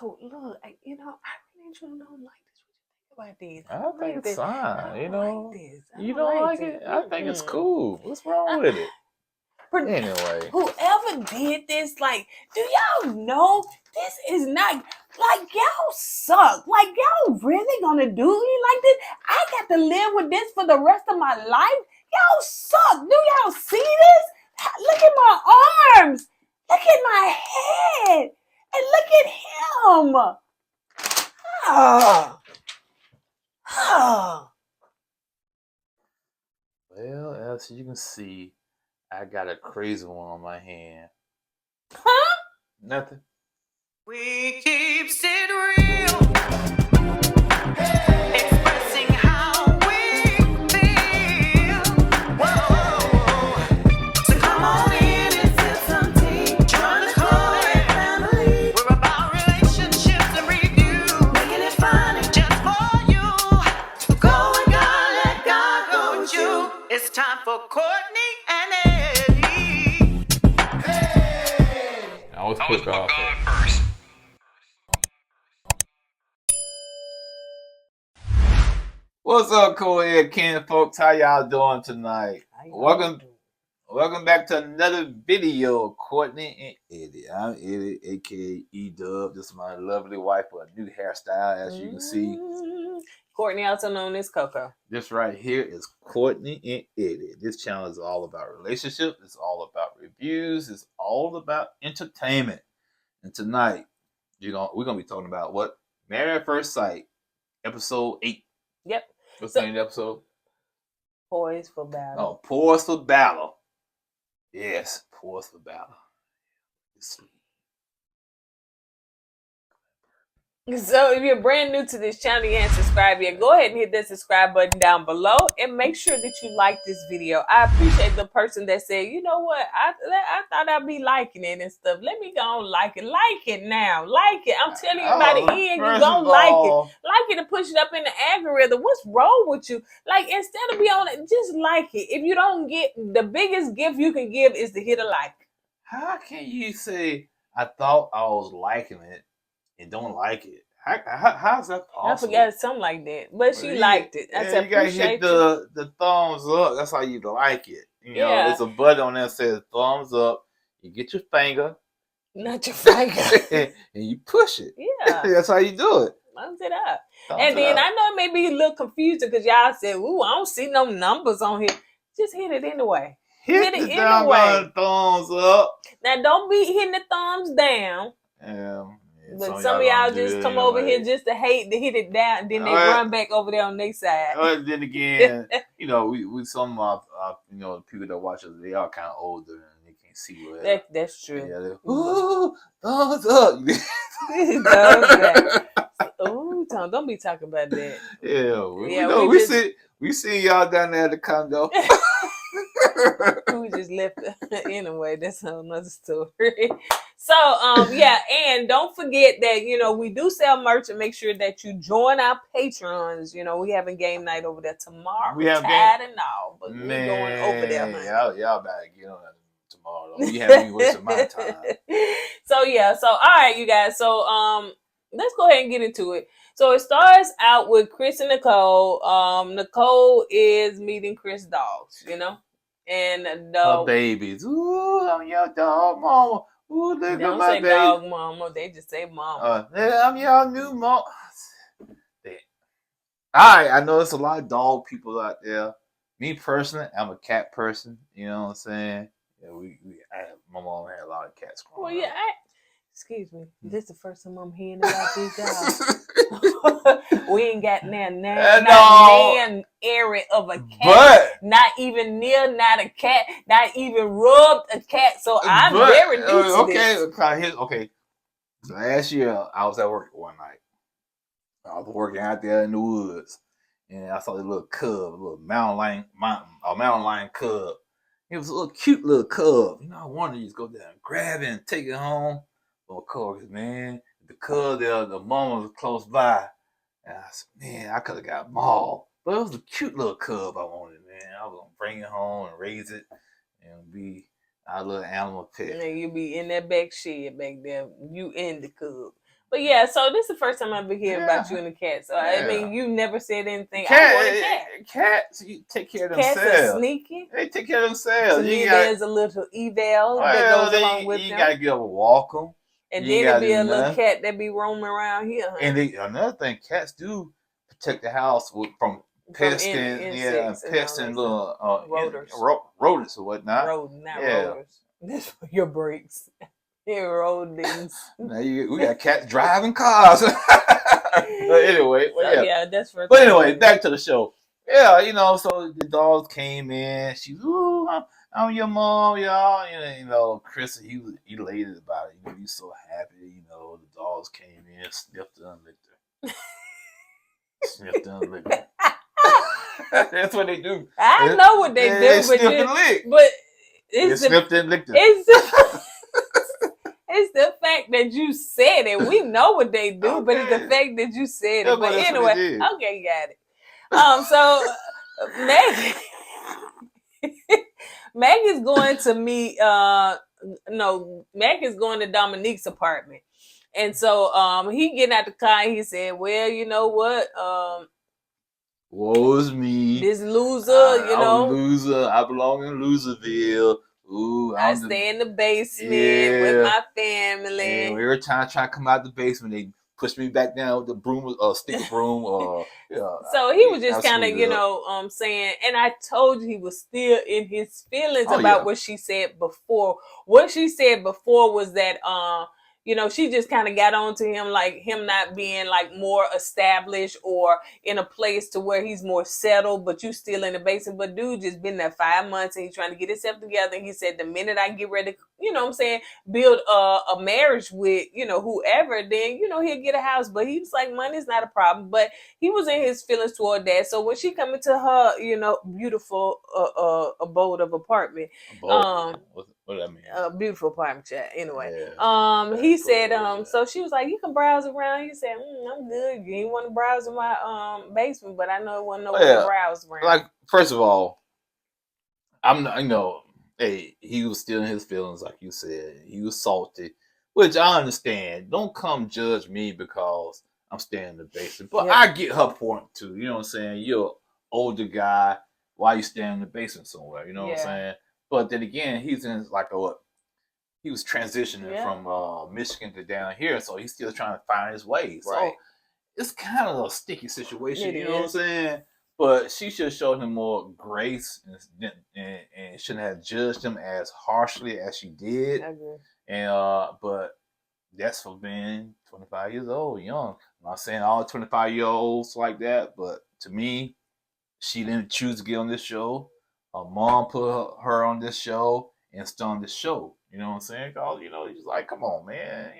So look, I really don't like this. What you think about this? I think it's fine. You know, you don't don't like it? I think it's cool. What's wrong with it? Anyway, whoever did this, like, do y'all know this is not like y'all suck? Like y'all really gonna do me like this? I got to live with this for the rest of my life. Y'all suck. Do y'all see this? Look at my arms. Look at my head. And look at him. well, as you can see, I got a crazy one on my hand. Huh? Nothing. We keep it real. Expressing how we feel. Whoa. So come on in and sip some tea. Join the KOED family. We're about relationships and review. Making it fun and just for you. Go with God, let God go with you. It's time for Courtney and Eddie. I always put God first. What's up, KOED Ken folks? How y'all doing tonight? Welcome back to another video of Courtney and Eddie. I'm Eddie, aka E-Dub. This is my lovely wife with a new hairstyle, as you can see. Courtney, also known as Coco. This right here is Courtney and Eddie. This channel is all about relationships. It's all about reviews. It's all about entertainment. And tonight, we're gonna be talking about what? Married at First Sight, episode 8. Yep. What's the name of the episode? Poised for battle. Oh, Poised for battle. Yes, Poised for battle. So if you're brand new to this channel, you haven't subscribed yet, go ahead and hit that subscribe button down below and make sure that you like this video. I appreciate the person that said, you know what, I thought I'd be liking it and stuff. Let me go and like it. Like it now. Like it. I'm telling you by the end, you're going to like it. Like it and push it up in the algorithm. What's wrong with you? Like, instead of be on it, just like it. If you don't get, the biggest gift you can give is to hit a like. How can you say, I thought I was liking it and don't like it? How's that possible? I forgot something like that, but she liked it. I said, you gotta hit the thumbs up. That's how you like it. You know, there's a button on there that says thumbs up. You get your finger, not your finger, and you push it. Yeah, that's how you do it. Thumbs it up. And then I know it may be a little confusing because y'all said, "Ooh, I don't see no numbers on here." Just hit it anyway. Hit it anyway. Thumbs up. Now don't be hitting the thumbs down. But some of y'all just come over here just to hate, to hit it down, and then they run back over there on their side. Then again, you know, we some of our the people that watch us, they are kind of older and they can't see well. That's true. Yeah, ooh, thumbs up. Ooh, Tom, don't be talking about that. Yeah, we see y'all down there at the condo. We just left anyway. That's another story. So yeah, and don't forget that we do sell merch, and make sure that you join our patrons. We having game night over there tomorrow. We have tired and all, but we going over there. Y'all better get on that tomorrow. You have me wasting my time. So yeah, so all right, you guys. So let's go ahead and get into it. So it starts out with Chris and Nicole. Nicole is meeting Chris' dogs, and her babies. Ooh, I'm your dog mama. Ooh, look they at don't my say baby. dog mama. They just say mama. I'm your new mom. Alright, I know there's a lot of dog people out there. Me personally, I'm a cat person. You know what I'm saying? Yeah, my mom had a lot of cats growing up. Excuse me. This is the first time I'm hearing about these dogs. We ain't got not area of a cat. But, not even near, not a cat. Not even rubbed a cat. So I'm very new to this. Okay. So last year, I was at work one night. I was working out there in the woods. And I saw this little cub, a little mountain lion cub. It was a little cute little cub. I wanted to just go down and grab it and take it home. Of course, man, the cub there, the mama was close by. And I said, man, I could have got mauled. But it was a cute little cub I wanted, man. I was going to bring it home and raise it and be our little animal pet. And you be in that back shed back there, you and the cub. But yeah, so this is the first time I've been hearing about you and the cat. So I Yeah. mean, you never said anything. I want a cat. Cats, you take care of Cats are themselves. sneaky. They take care of themselves. To me, You gotta- there's a little eval that goes along with you them. gotta get up and walk them. And you then gotta it'd be do a little nothing. cat that be roaming around here. Huh? And another thing, cats do protect the house from pests and insects pests and little rotors. Rodents or whatnot. Rodent, not Yeah. rotors. This for your brakes. Here, rodents. Now we got cats driving cars. But anyway, yeah, that's for. But anyway, back to the show. Yeah, so the dogs came in. She, ooh, I'm your mom, y'all. Chris, he was elated about it. He's so happy. The dogs came in, sniffed her and licked her. Sniffed her and licked her. That's what they do. I know what they do, but sniffed and licked. But They sniffed and licked her. It's the fact that you said it. We know what they do, Okay. but it's the fact that you said Yeah, it. but But that's what anyway, they did. okay, you got it. So Meg is going to meet. Meg is going to Dominique's apartment, and so he getting out the car. And he said, "Well, you know what? Woe is me. This loser, I'm a loser. I belong in Loserville. Ooh, I stay in the basement with my family. And every time I try to come out the basement, they push me back down with the broom, stick broom. So he was just kind of, saying, and I told you he was still in his feelings about what she said before. What she said before was that, she just kind of got on to him, like him not being like more established or in a place to where he's more settled, but you still in the basement. But dude just been there 5 months and he's trying to get himself together. And he said, the minute I get ready, build a marriage with, whoever, then, he'll get a house. But he was like, money's not a problem. But he was in his feelings toward that. So when she come into her, beautiful abode of apartment, what does that mean? a beautiful apartment chat. Anyway, Yeah, he said, so she was like, you can browse around. He said, I'm good. You ain't want to browse in my basement, but I know it wasn't nowhere to browse around. Like, first of all, I'm not, hey, he was still in his feelings, like you said. He was salty, which I understand. Don't come judge me because I'm staying in the basement. But I get her point too. You know what I'm saying? You're an older guy. Why you staying in the basement somewhere? You know what I'm saying? But then again, he's in he was transitioning from Michigan to down here, so he's still trying to find his way. So it's kind of a sticky situation, you know what I'm saying? But she should have showed him more grace and shouldn't have judged him as harshly as she did. I agree. And but that's for being 25 years old, young. I'm not saying all 25-year-olds like that, but to me, she didn't choose to get on this show. Her mom put her on this show and started this show. You know what I'm saying? Because, he's like, come on, man.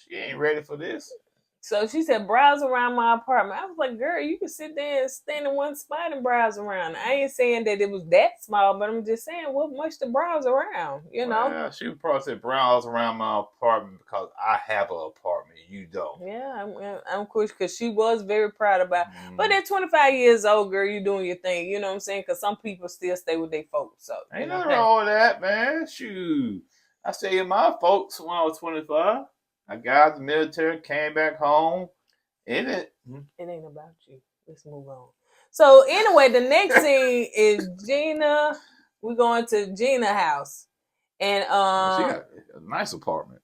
She ain't ready for this. So she said, browse around my apartment. I was like, girl, you can sit there and stand in one spot and browse around. I ain't saying that it was that small, but I'm just saying, what much to browse around, Yeah, she would probably say, browse around my apartment because I have an apartment. You don't. Yeah, I'm cool because she was very proud about it. But at 25 years old, girl, you doing your thing. You know what I'm saying? Because some people still stay with their folks. So ain't nothing wrong with that, man. Shoot. I stayed with my folks when I was 25. I got out of the military, came back home. It ain't about you. Let's move on. So anyway, the next scene is Gina. We're going to Gina's house. And she got a nice apartment.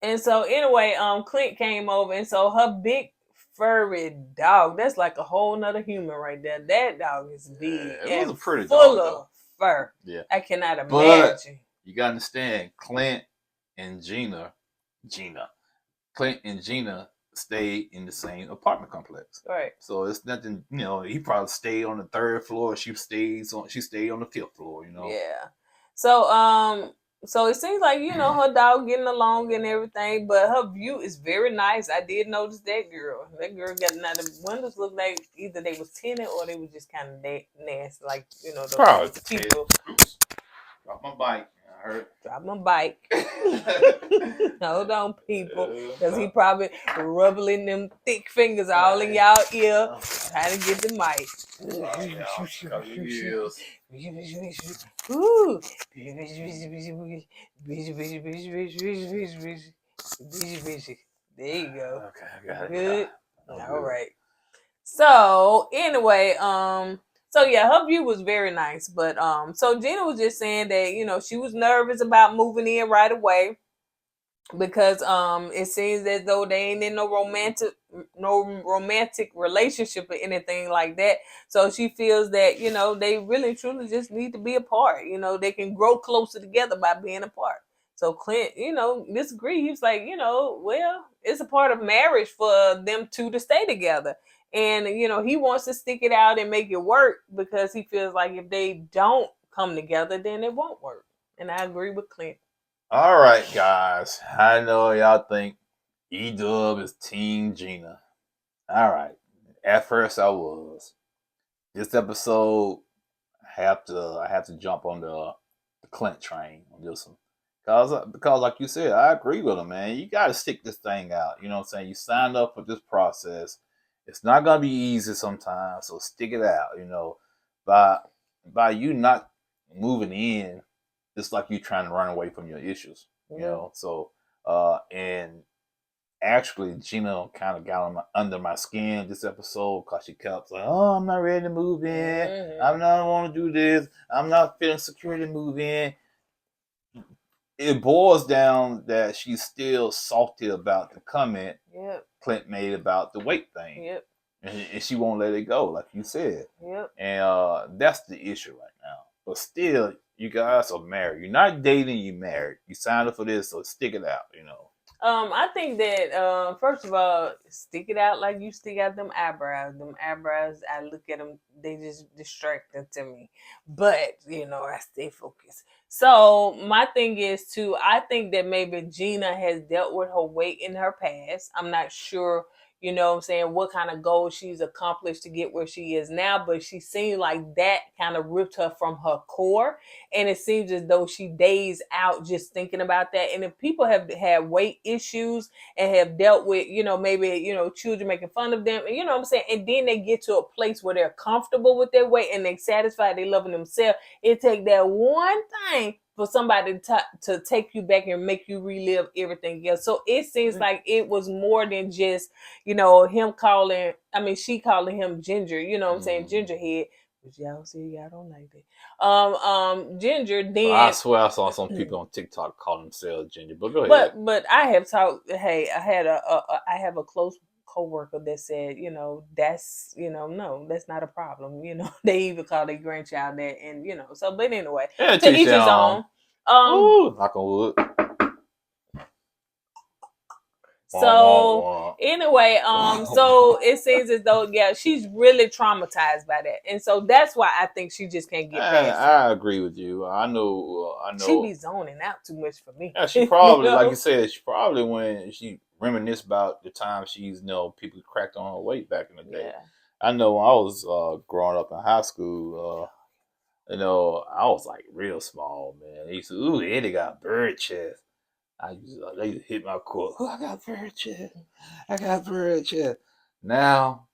And so anyway, Clint came over, and so her big furry dog, that's like a whole nother human right there. That dog is big. It was a pretty full dog, of fur. Yeah. I cannot imagine. But you gotta understand, Clint and Gina stayed in the same apartment complex. Right. So it's nothing, he probably stayed on the 3rd floor. She stayed on the 5th floor, Yeah. So it seems like, her dog getting along and everything, but her view is very nice. I did notice that girl. That girl now the windows look like either they was tinted or they was just kind of nasty, like, those people. Drop my bike. Drop my bike. Hold on, people. Because he probably rubbling them thick fingers all in y'all ear, trying to get the mic. Ooh. There you go. Okay, I got it. Good. Yeah. All right. So anyway, so yeah, her view was very nice, but so Gina was just saying that she was nervous about moving in right away because it seems as though they ain't in no romantic relationship or anything like that. So she feels that they really truly just need to be apart. They can grow closer together by being apart. So Clint, disagreed. He was like, well, it's a part of marriage for them two to stay together. And he wants to stick it out and make it work because he feels like if they don't come together, then it won't work. And I agree with Clint. All right, guys. I know y'all think E-Dub is Team Gina. All right. At first, I was. This episode, I have to jump on the Clint train on this one. Because like you said, I agree with him, man. You got to stick this thing out. You know what I'm saying? You signed up for this process. It's not going to be easy sometimes, so stick it out, By you not moving in, it's like you trying to run away from your issues, So, and actually, Gina kind of got under my skin this episode because she kept like, "Oh, I'm not ready to move in. Mm-hmm. I'm not want to do this. I'm not feeling secure to move in." It boils down that she's still salty about the comment Clint made about the weight thing. Yep. And she won't let it go, like you said. Yep. And that's the issue right now. But still, you guys are married. You're not dating, you're married. You signed up for this, so stick it out, I think that first of all, stick it out like you stick out them eyebrows. Them eyebrows, I look at them, they just distracting to me. But I stay focused. So my thing is too, I think that maybe Gina has dealt with her weight in her past. I'm not sure. What I'm saying, what kind of goals she's accomplished to get where she is now, but she seemed like that kind of ripped her from her core. And it seems as though she days out just thinking about that. And if people have had weight issues and have dealt with, maybe, children making fun of them, what I'm saying? And then they get to a place where they're comfortable with their weight and they're satisfied, they loving themselves. It take that one thing for somebody to take you back and make you relive everything else. So it seems like it was more than just, she calling him Ginger, what I'm saying, Gingerhead. But y'all see, y'all don't like that. Ginger. Then I swear I saw some people on TikTok call themselves Ginger. But go ahead. But I have talked. Hey, I have a close coworker that said, that's no, that's not a problem. They even call their grandchild that, and so. But anyway, yeah, to each his own. Ooh, knock on wood. So anyway, so it seems as though she's really traumatized by that, and so that's why I think she just can't get past it. I agree with you. I know. She be zoning out too much for me. Yeah, she probably, like you said, when she reminisce about the time she's people cracked on her weight back in the day. Yeah. I know when I was growing up in high school, I was like real small, man. They used to, ooh, Eddie got bird chest. They used to hit my core. Oh, I got bird chest. I got bird chest. Now,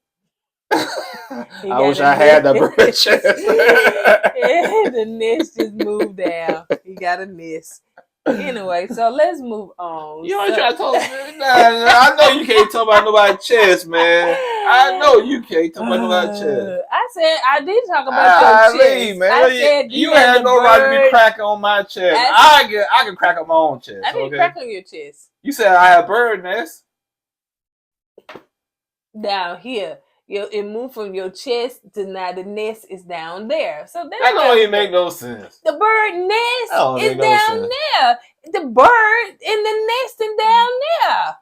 I wish I had the bird chest. The nest just moved down. He got a nest. Anyway, so let's move on. You ain't trying to talk. I know you can't talk about nobody's chest, man. I know you can't talk about nobody's chest. I said I did talk about your chest. Man. I said you had no right to be cracking on my chest. I can crack on my own chest. I didn't crack on your chest. You said I have bird nest. Down here. It moved from your chest to now the nest is down there. So that don't even make no sense. The bird nest is down there. The bird in the nest is down there.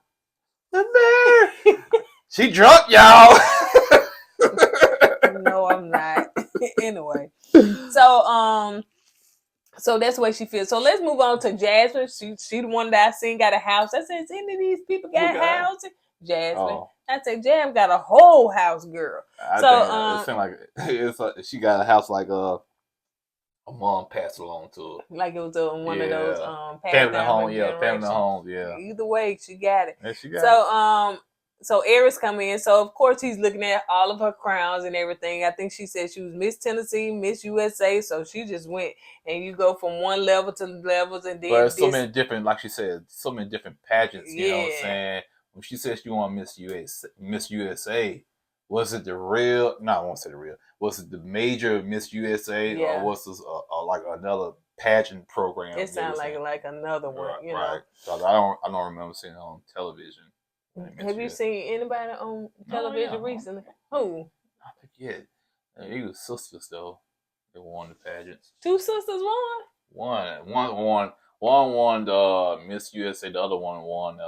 The bird. She drunk, y'all. No, I'm not. Anyway. So that's the way she feels. So let's move on to Jasmine. She the one that I seen got a house. I said, any of these people got houses? Jasmine. Oh. I said, Jam got a whole house, girl. It seemed like she got a house like a mom passed along to her. Like it was one of those family home, family homes, yeah. Either way, she got it. Yeah, she got it. So Eris come in. So of course he's looking at all of her crowns and everything. I think she said she was Miss Tennessee, Miss USA. So she just went, and you go from one level to levels, and then but so many different, like she said, so many different pageants. You know what I'm saying? when she said she wanted Miss USA, was it the real? No, I won't say the real. Was it the major Miss USA, or was this like another pageant program? It sounds like another one, right, you know. Right. So I don't remember seeing it on television. Have you seen anybody on television recently? Who? I forget. He was sisters though. They won the pageants. Two sisters won. One won the Miss USA. The other one won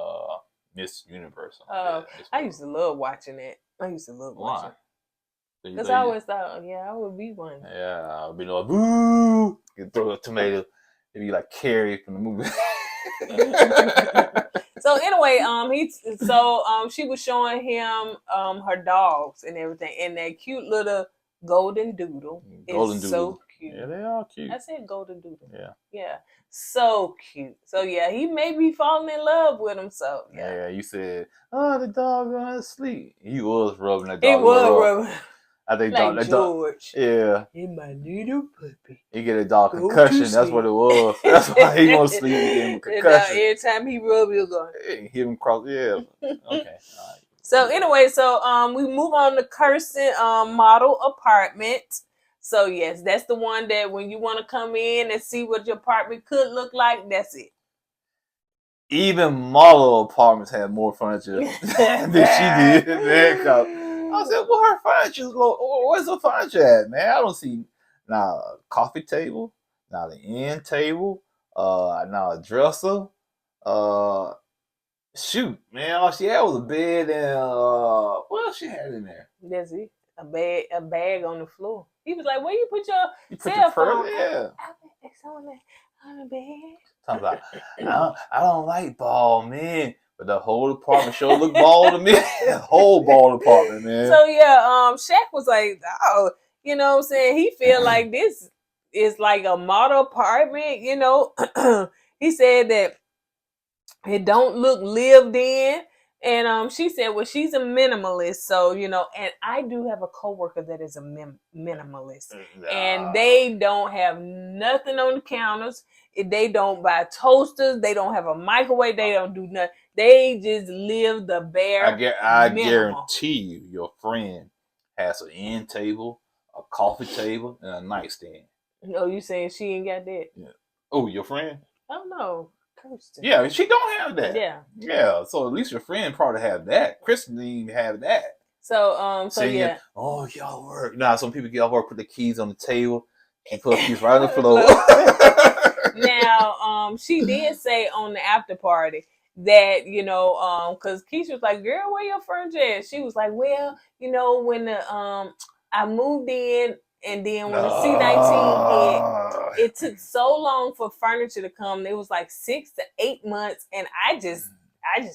Miss Universe. Oh, I used to love watching that. Watching. Because I always thought, I would be one. Yeah, I'd be like, boo! You throw a tomato. It'd be like Carrie from the movie. So anyway, she was showing him her dogs and everything, and that cute little golden doodle is so cute. Yeah, they are cute. I said golden doodle. Yeah, so cute. So he may be falling in love with him. So yeah. You said, oh, the dog going to sleep. He was rubbing that dog. He was rubbing. I think like George. Yeah. In my little puppy. He get a dog concussion. That's what it was. That's why he wants to sleep. He get him concussion. Every time he rub, he'll go. Hit him across. Yeah. Okay. All right. So anyway, we move on to Kirsten model apartment. So yes, that's the one that when you want to come in and see what your apartment could look like, that's it. Even model apartments had more furniture than she did. Man, I said, "Well, her furniture, where's the furniture at, man? I don't see now a coffee table, now the end table, now a dresser. Shoot, man, all she had was a bed and what else she had in there? That's it. A bag on the floor. He was like, "Where you put your cell phone?" Yeah, it's on the bed. Talking about, I don't like bald men. But the whole apartment sure looked bald to me. The whole bald apartment, man. So Shaq was like, oh, you know what I'm saying? He feel like this is like a model apartment, you know. He said that it don't look lived in. And she said, well, she's a minimalist. So, and I do have a coworker that is a minimalist. And they don't have nothing on the counters. They don't buy toasters. They don't have a microwave. They don't do nothing. They just live the bare I guarantee you, your friend has an end table, a coffee table, and a nightstand. Oh, you saying she ain't got that? Yeah. Oh, your friend? I don't know. Kirsten. Yeah, she don't have that. Yeah. Yeah, so at least your friend probably have that. Kristen didn't even have that. So, yeah. Oh, y'all work. Nah, some people get off work, put the keys on the table, and put the keys right on the floor. Now, she did say on the after party that, because Keisha was like, girl, where your furniture at? She was like, well, when the I moved in, and then when the C-19 hit, it took so long for furniture to come. It was like 6 to 8 months, and I just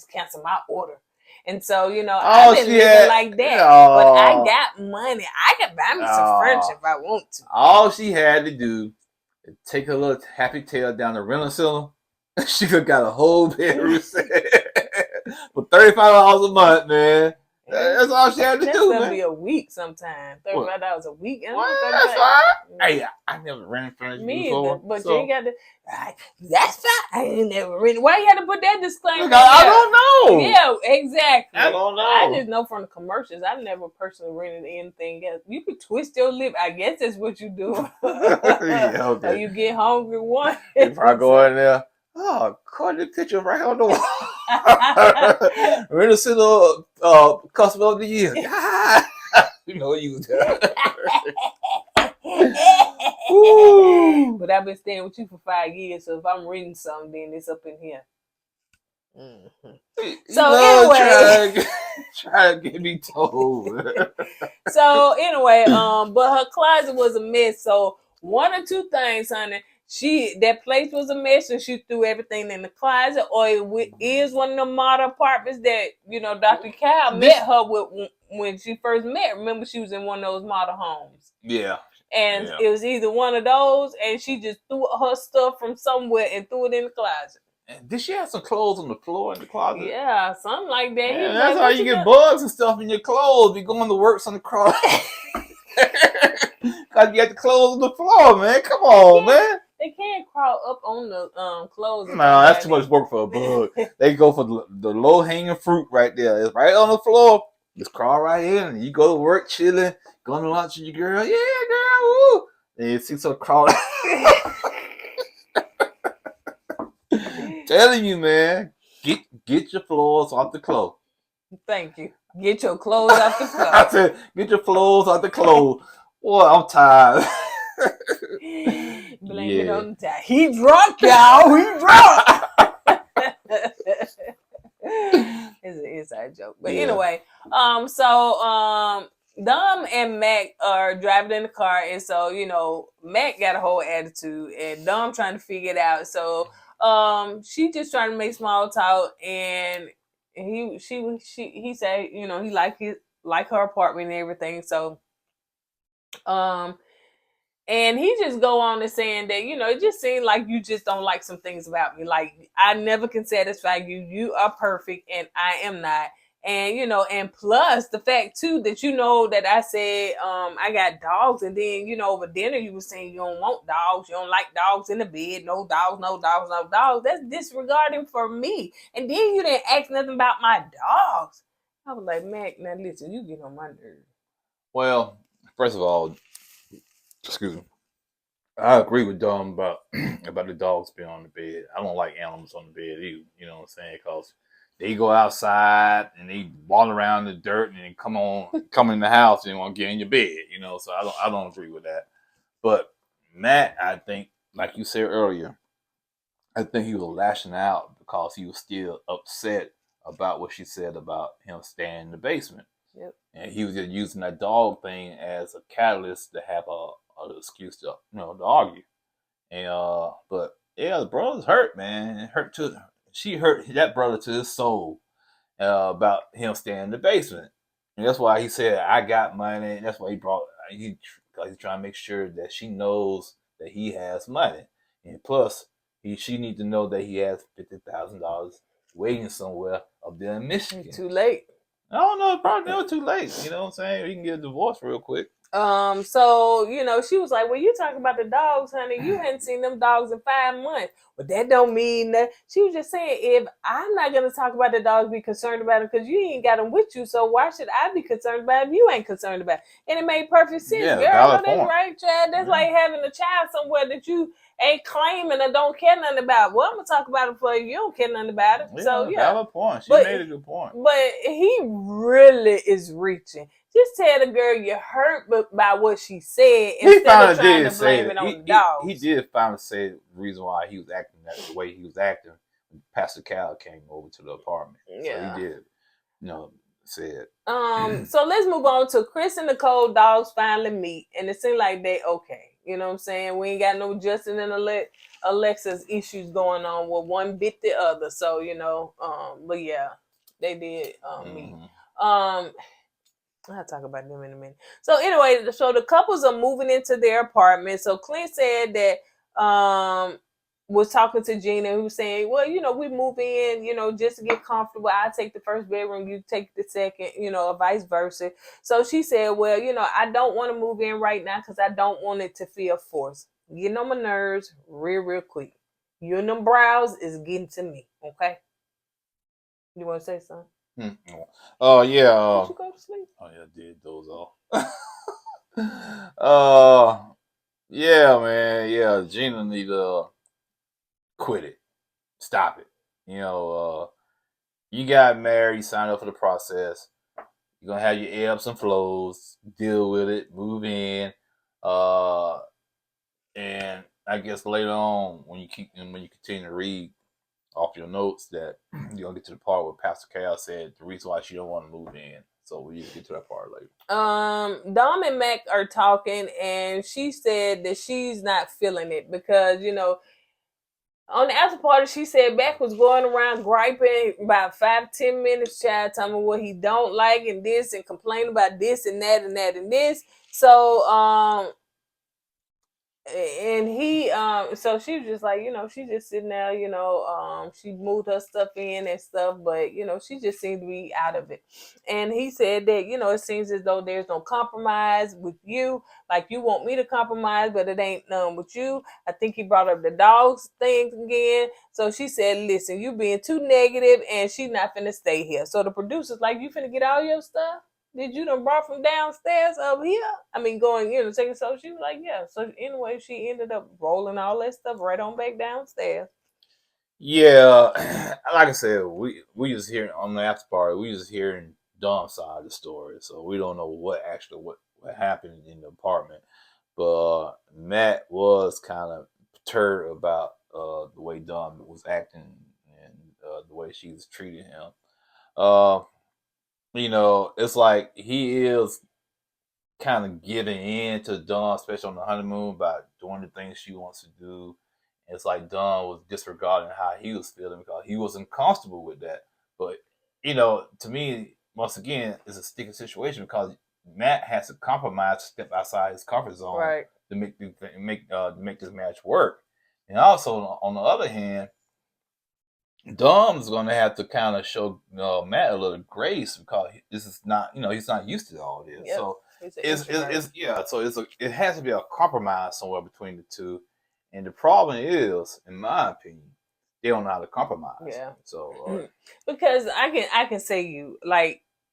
canceled my order. And so, I didn't live like that. But I got money. I can buy me some furniture if I want to. All she had to do is take her little happy tail down the rental center. She could have got a whole bedroom set for $35 a month, man. That's all she had to do, man. That's gonna be a week sometime. $35 a week. Well, that's fine. Hey, I never rented furniture before. But you ain't got to. That's fine. I ain't never rented. Why you had to put that disclaimer? I don't know. Yeah, exactly. I don't know. I just know from the commercials. I never personally rented anything else. You could twist your lip. I guess that's what you do. Yeah, okay. Or you get hungry one. You probably go in there. Oh, Courtney picture right on the wall. Rental center customer of the year. You know you. But I've been staying with you for 5 years, so if I'm reading something, then it's up in here. Mm-hmm. So anyway, try to get me told. So anyway, but her closet was a mess. So one or two things, honey. That place was a mess, and she threw everything in the closet, or it is one of the model apartments that Dr. Cal met her with when she first met. Remember, she was in one of those model homes. Yeah. And it was either one of those, and she just threw her stuff from somewhere and threw it in the closet. And did she have some clothes on the floor in the closet? Yeah, something like that. Yeah, that's how you get bugs and stuff in your clothes. Be going to work on the cross. Cause you got the clothes on the floor, man. Come on, man. They can't crawl up on the clothes. No, that's too much work for a bug. They go for the low hanging fruit right there. It's right on the floor. Just crawl right in. And you go to work chilling, going to lunch with your girl. Yeah, girl. Woo. And you see some crawling. Telling you, man. Get your floors off the clothes. Thank you. Get your clothes off the floor. I said, get your floors off the clothes. Boy, I'm tired. Blame it on the time. He drunk, y'all. He drunk. It's an inside joke. But anyway, Dom and Mac are driving in the car, and so, you know, Mac got a whole attitude and Dom trying to figure it out. So she just trying to make small talk, and he said, you know, he like her apartment and everything. So and he just go on to saying that, you know, it just seemed like you just don't like some things about me. Like, I never can satisfy you. You are perfect and I am not. And, you know, and plus the fact too that, you know, that I said I got dogs, and then, you know, over dinner you were saying you don't want dogs, you don't like dogs in the bed, no dogs, no dogs, no dogs. That's disregarding for me. And then you didn't ask nothing about my dogs. I was like, Mac, now listen, you get on my nerves. Well, first of all, excuse me, I agree with Dom about the dogs being on the bed. I don't like animals on the bed either. You know what I'm saying? Because they go outside and they walk around the dirt and then come in the house and want to get in your bed. You know, so I don't agree with that. But Matt, I think, like you said earlier, I think he was lashing out because he was still upset about what she said about him staying in the basement. Yep. And he was just using that dog thing as a catalyst to have an excuse to, you know, to argue. And but yeah, the brother's hurt, man. She hurt that brother to his soul about him staying in the basement. And that's why he said, I got money. And that's why because he's trying to make sure that she knows that he has money. And plus, she needs to know that he has $50,000 waiting somewhere up there in Michigan. Too late. I don't know, probably never too late. You know what I'm saying? We can get a divorce real quick. So, you know, she was like, well, you talking about the dogs, honey. You hadn't seen them dogs in 5 months. But that don't mean that. She was just saying, if I'm not going to talk about the dogs, be concerned about them because you ain't got them with you. So why should I be concerned about them? You ain't concerned about it. And it made perfect sense. Yeah, girl, that's right, Chad. That's like having a child somewhere that you ain't claiming or don't care nothing about. Well, I'm going to talk about it for you. You don't care nothing about it. Yeah, so, yeah. Valid point. She made a good point. But he really is reaching. Just tell the girl you're hurt by what she said instead of trying to blame it on the dogs. He did finally say the reason why he was acting the way he was acting when Pastor Cal came over to the apartment. Yeah. So he did, you know, say it. So let's move on to Chris and Nicole dogs finally meet, and it seemed like they okay. You know what I'm saying? We ain't got no Justin and Alexa's issues going on where one bit the other. So, you know, but yeah, they did meet. I'll talk about them in a minute. So anyway, so the couples are moving into their apartment. So Clint said that was talking to Gina, who was saying, well, you know, we move in, you know, just to get comfortable. I take the first bedroom, you take the second, you know, or vice versa. So she said, well, you know, I don't want to move in right now because I don't want it to feel forced. Getting on my nerves real quick. You and them brows is getting to me, okay? You want to say something? Oh yeah. Did you go to sleep? Oh yeah, I did those all. Yeah, man. Yeah, Gina need to quit it. Stop it. You know, you got married, you signed up for the process. You're gonna have your ebbs and flows, deal with it, move in. And I guess later on when you continue to read off your notes that you're gonna get to the part where Pastor Cal said the reason why she don't want to move in. So we'll get to that part later. Dom and Mac are talking, and she said that she's not feeling it because, you know, on the after party, she said Mac was going around griping about 5-10 minutes, child, telling me what he don't like and this, and complaining about this and that and that and this. So and he so she was just like, she just sitting there, she moved her stuff in and stuff, but she just seemed to be out of it. And he said that, it seems as though there's no compromise with you, like you want me to compromise, but it ain't none with you. I think he brought up the dogs thing again. So she said, listen, you being too negative and she not finna stay here. So the producer's like, you finna get all your stuff? Did you done brought from downstairs up here? I mean, going, taking. So she was like, yeah. So anyway, she ended up rolling all that stuff right on back downstairs. Yeah, like I said, we just hearing on the after party. We just hearing Dom's side of the story, so we don't know what happened in the apartment. But Matt was kind of perturbed about the way Dom was acting and the way she was treating him. It's like he is kind of giving in to Dawn, especially on the honeymoon, about doing the things she wants to do. It's like Dawn was disregarding how he was feeling because he wasn't comfortable with that. But to me, once again, it's a sticky situation because Matt has to compromise to step outside his comfort zone, right, to make this match work. And also, on the other hand, Dom's going to have to kind of show Matt a little grace because this is not, he's not used to all this. Yep. So it has to be a compromise somewhere between the two. And the problem is, in my opinion, they don't know how to compromise. Yeah. So because I can say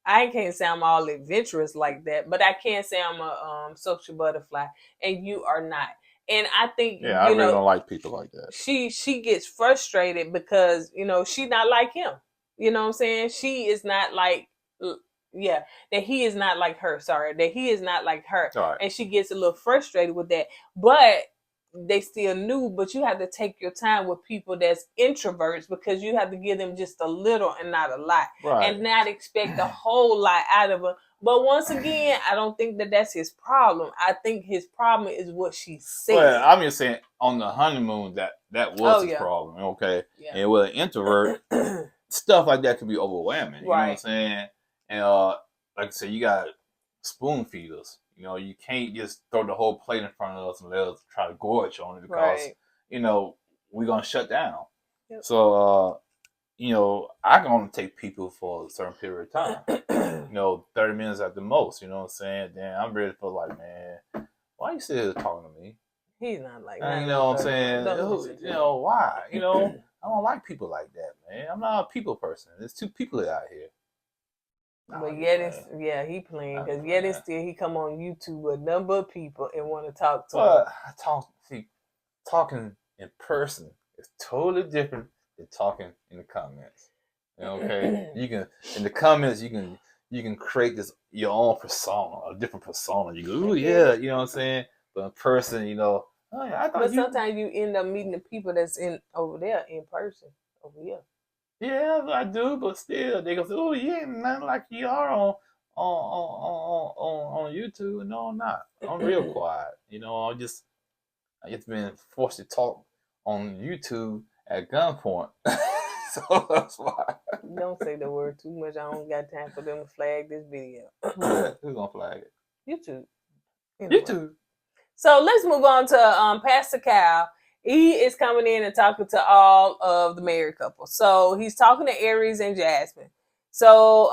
I can't say I'm all adventurous like that, but I can say I'm a social butterfly, and you are not. And I think I really don't like people like that. She gets frustrated because she's not like him. You know what I'm saying? She is not like that he is not like her. Sorry, that he is not like her, right. And she gets a little frustrated with that. But they still new. But you have to take your time with people that's introverts because you have to give them just a little and not a lot, right. And not expect a whole lot out of them. But once again, I don't think that that's his problem. I think his problem is what she said. Well, I'm just saying on the honeymoon that was his problem. Okay, and with an introvert, stuff like that can be overwhelming. You know what I'm saying? And like I said, you got spoon feeders. You can't just throw the whole plate in front of us and let us try to gorge on it because we're gonna shut down. Yep. So I can only take people for a certain period of time. 30 minutes at the most. You know what I'm saying? Then I'm ready for like, man, why you still here talking to me? He's not like that. You know what I'm saying? Why? I don't like people like that, man. I'm not a people person. There's two people out here. But he playing because yet and still he come on YouTube with a number of people and want to talk to him. Talking in person is totally different than talking in the comments. Okay, you can in the comments you can create your own persona, a different persona. You go, ooh yeah, you know what I'm saying. But in person, but sometimes you end up meeting the people that's over there in person over here. Yeah, I do, but still, they go, "Oh, you ain't nothing like you are on YouTube." No, I'm not. I'm real quiet. I just been forced to talk on YouTube at gunpoint, so that's why. Don't say the word too much. I don't got time for them to flag this video. Who's gonna flag it? YouTube. Anyway. YouTube. So let's move on to Pastor Cal. He is coming in and talking to all of the married couples. So he's talking to Aries and Jasmine. So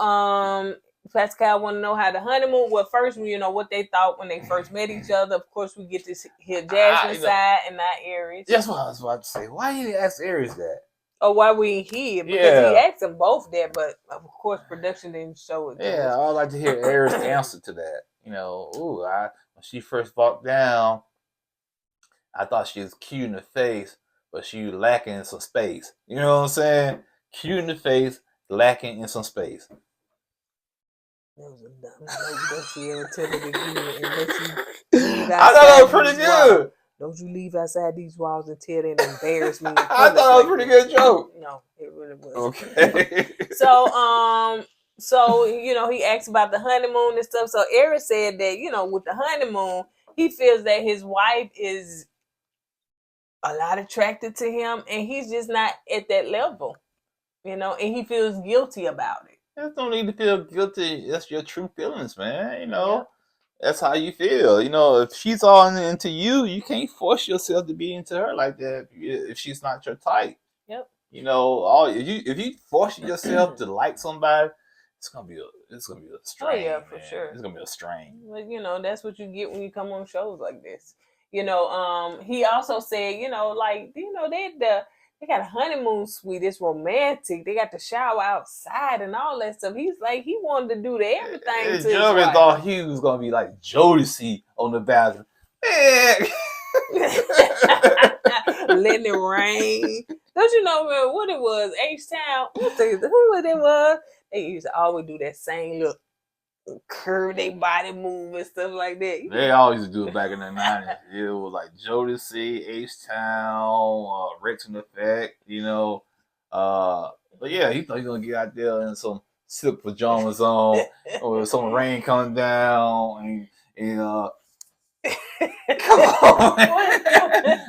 Pastor Cal want to know how the honeymoon. Well, first, what they thought when they first met each other. Of course, we get to hear Jasmine's side and not Aries. That's what I was about to say. Why did you ask Aries that? Or why we ain't here? Because he asked them both that, but of course, production didn't show it. Yeah, I would like to hear Aries' answer to that. When she first walked down, I thought she was cute in the face, but she was lacking in some space. You know what I'm saying? Cute in the face, lacking in some space. That was a dumb joke. Don't you ever tell it again I thought that was pretty good. Don't you leave outside these walls until they embarrass me. I thought that was a pretty good joke. No, it really was. Okay. So he asked about the honeymoon and stuff. So Eric said that, with the honeymoon, he feels that his wife is a lot attracted to him and he's just not at that level, and he feels guilty about it. There's no need to feel guilty. That's your true feelings, man. that's how you feel. You know, if she's all into you, you can't force yourself to be into her like that if she's not your type. Yep. You know, if you force yourself to like somebody, it's gonna be a strain. Oh yeah, for man. sure. It's gonna be a strain. But you know, that's what you get when you come on shows like this. You know, he also said, you know, like, you know, they got a honeymoon suite. It's romantic. They got the shower outside and all that stuff. He's like, he wanted to do everything to his Joey wife. thought he was gonna be like Jodeci on the bathroom. Man. Letting it rain. Don't you know what it was? H-Town. Who it was? They used to always do that same look. Curve their body move and stuff like that. They always do it back in the 90s. It was like Jodeci, H-Town, Rex and Effect, you know. But yeah, he thought he was going to get out there in some silk pajamas on or some rain coming down and come on, man.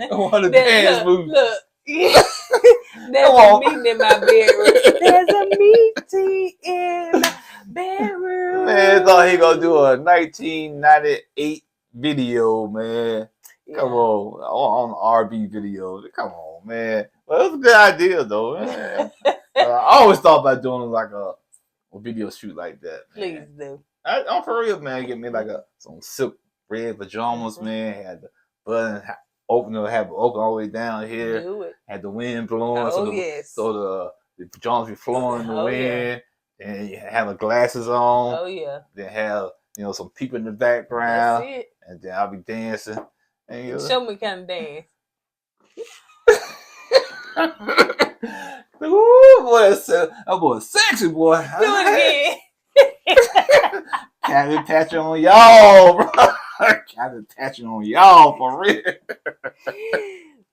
I want to dance move. Look. There's a meeting in my bedroom. There's a meeting in my bedroom. Man, thought he gonna do a 1998 video, man. Come on R&B video. Come on, man. Well, it was a good idea, though. I always thought about doing like a video shoot like that. Man. Please do. I'm for real, man. Get me like some silk red pajamas, man. Had the button open all the way down here. Do it. Had the wind blowing, so the pajamas be flowing in the wind. And you have the glasses on. Oh yeah. Then have some people in the background. That's it. And then I'll be dancing. And, show me kind of dance. Ooh, boy, that boy, sexy boy. Do it again. Cabin patching on y'all, bro. Cabin patching on y'all for real.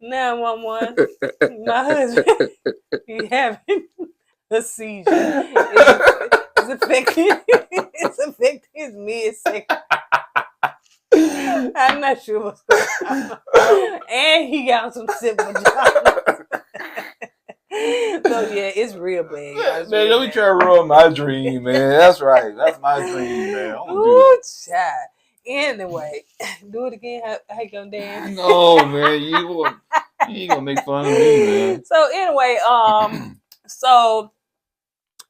911. My husband, he having a seizure. It's affecting his midsection. I'm not sure what's going on. And he got some simple jobs. So yeah, it's real bad. Man, let me try to ruin my dream, man. That's right. That's my dream, man. Ooh, child. Anyway, do it again. How you gonna dance? No, man, you ain't gonna make fun of me, man. So anyway, so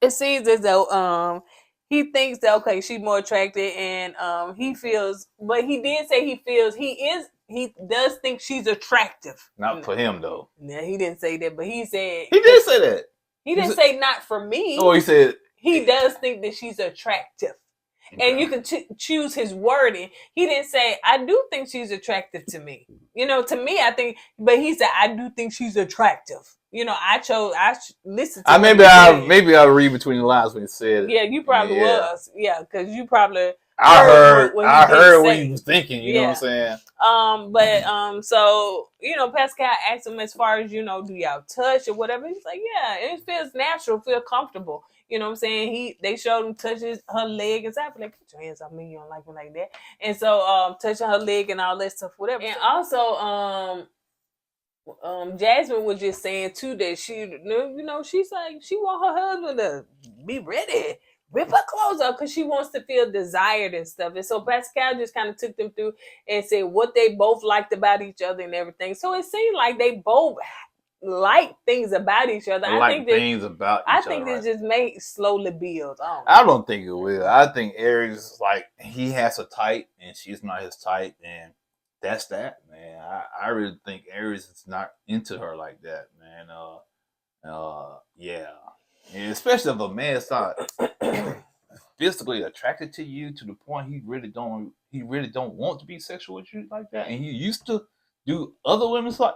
it seems as though he thinks that okay, she's more attractive, and he feels, but he did say he does think she's attractive. Not for him though. Yeah, he didn't say that, but he said he did say that. He didn't say not for me. Oh, he said he does think that she's attractive. Okay. And you can choose his wording. He didn't say, I do think she's attractive to me. You know, to me, I think, but he said, I do think she's attractive. You know, I listened to maybe I read between the lines when he said it. Yeah, you probably was. Yeah, because you probably I heard what he was thinking, you know what I'm saying? So, you know, Pascal asked him as far as, you know, do y'all touch or whatever? He's like, yeah, it feels natural, feel comfortable. You know what I'm saying? They showed him touches her leg and stuff. Like, put your hands on me, you don't like me like that. And so touching her leg and all that stuff, whatever. And also Jasmine was just saying too that she, you know, she's like, she want her husband to be ready, rip her clothes up, because she wants to feel desired and stuff. And so Pascal just kind of took them through and said what they both liked about each other and everything. So it seemed like they both like things about each other. I think this just may slowly build. I don't think it will. I think Aries is like, he has a type and she's not his type, and that's that, man. I really think Aries is not into her like that, man. Yeah. And especially if a man's not physically attracted to you to the point he really don't want to be sexual with you like that, and he used to do other women like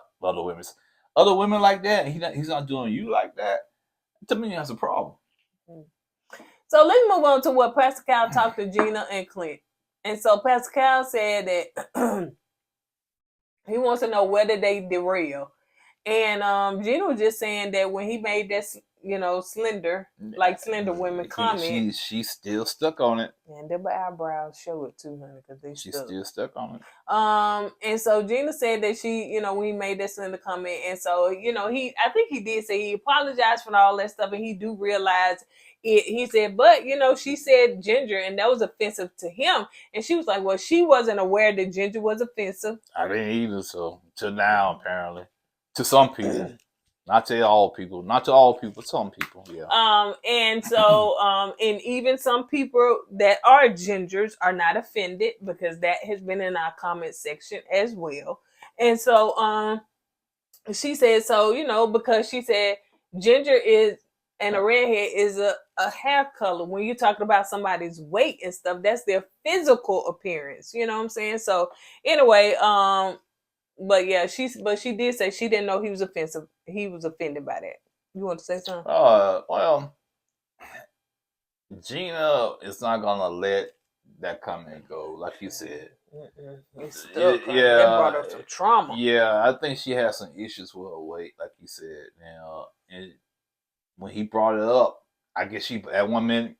that, and he's not doing you like that. To me, that's a problem. So let's move on to what Pascal talked to Gina and Clint. And so Pascal said that he wants to know whether they derail. And Gina was just saying that when he made slender, like slender women comment. She's still stuck on it. And their eyebrows show it too, honey, because they She's stuck. still stuck on it. And so Gina said that she, when he made that slender comment, and so, I think he did say he apologized for all that stuff, and he do realize it. He said, but, she said ginger, and that was offensive to him. And she was like, well, she wasn't aware that ginger was offensive. I didn't either, so, till now, apparently. To some people. Not to all people. Not to all people, some people, yeah. And so, and even some people that are gingers are not offended, because that has been in our comment section as well. And so, she said, so, because she said ginger is, and a redhead is a hair color. When you're talking about somebody's weight and stuff, that's their physical appearance. You know what I'm saying? So anyway, but yeah, she did say she didn't know he was offensive. He was offended by that. You want to say something? Well, Gina is not gonna let that comment go, like you said. It's stuck. Yeah, that brought up some trauma. Yeah, I think she has some issues with her weight, like you said. And when he brought it up, I guess she at one minute,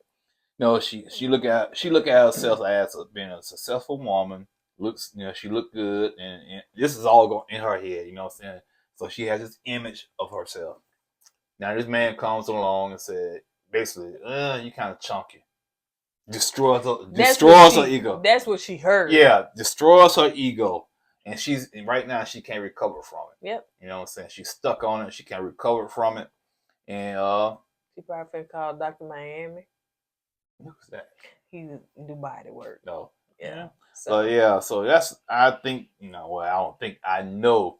she look at herself as being a successful woman. Looks, she looked good, and this is all going in her head. You know what I'm saying? So she has this image of herself. Now this man comes along and said, basically, you kind of chunky. Destroys her ego. That's what she heard. Yeah, destroys her ego. And right now she can't recover from it. Yep. You know what I'm saying? She's stuck on it. She can't recover from it. And she probably called Dr. Miami. Who's that? He do body work. No. Yeah. So that's, I think, I know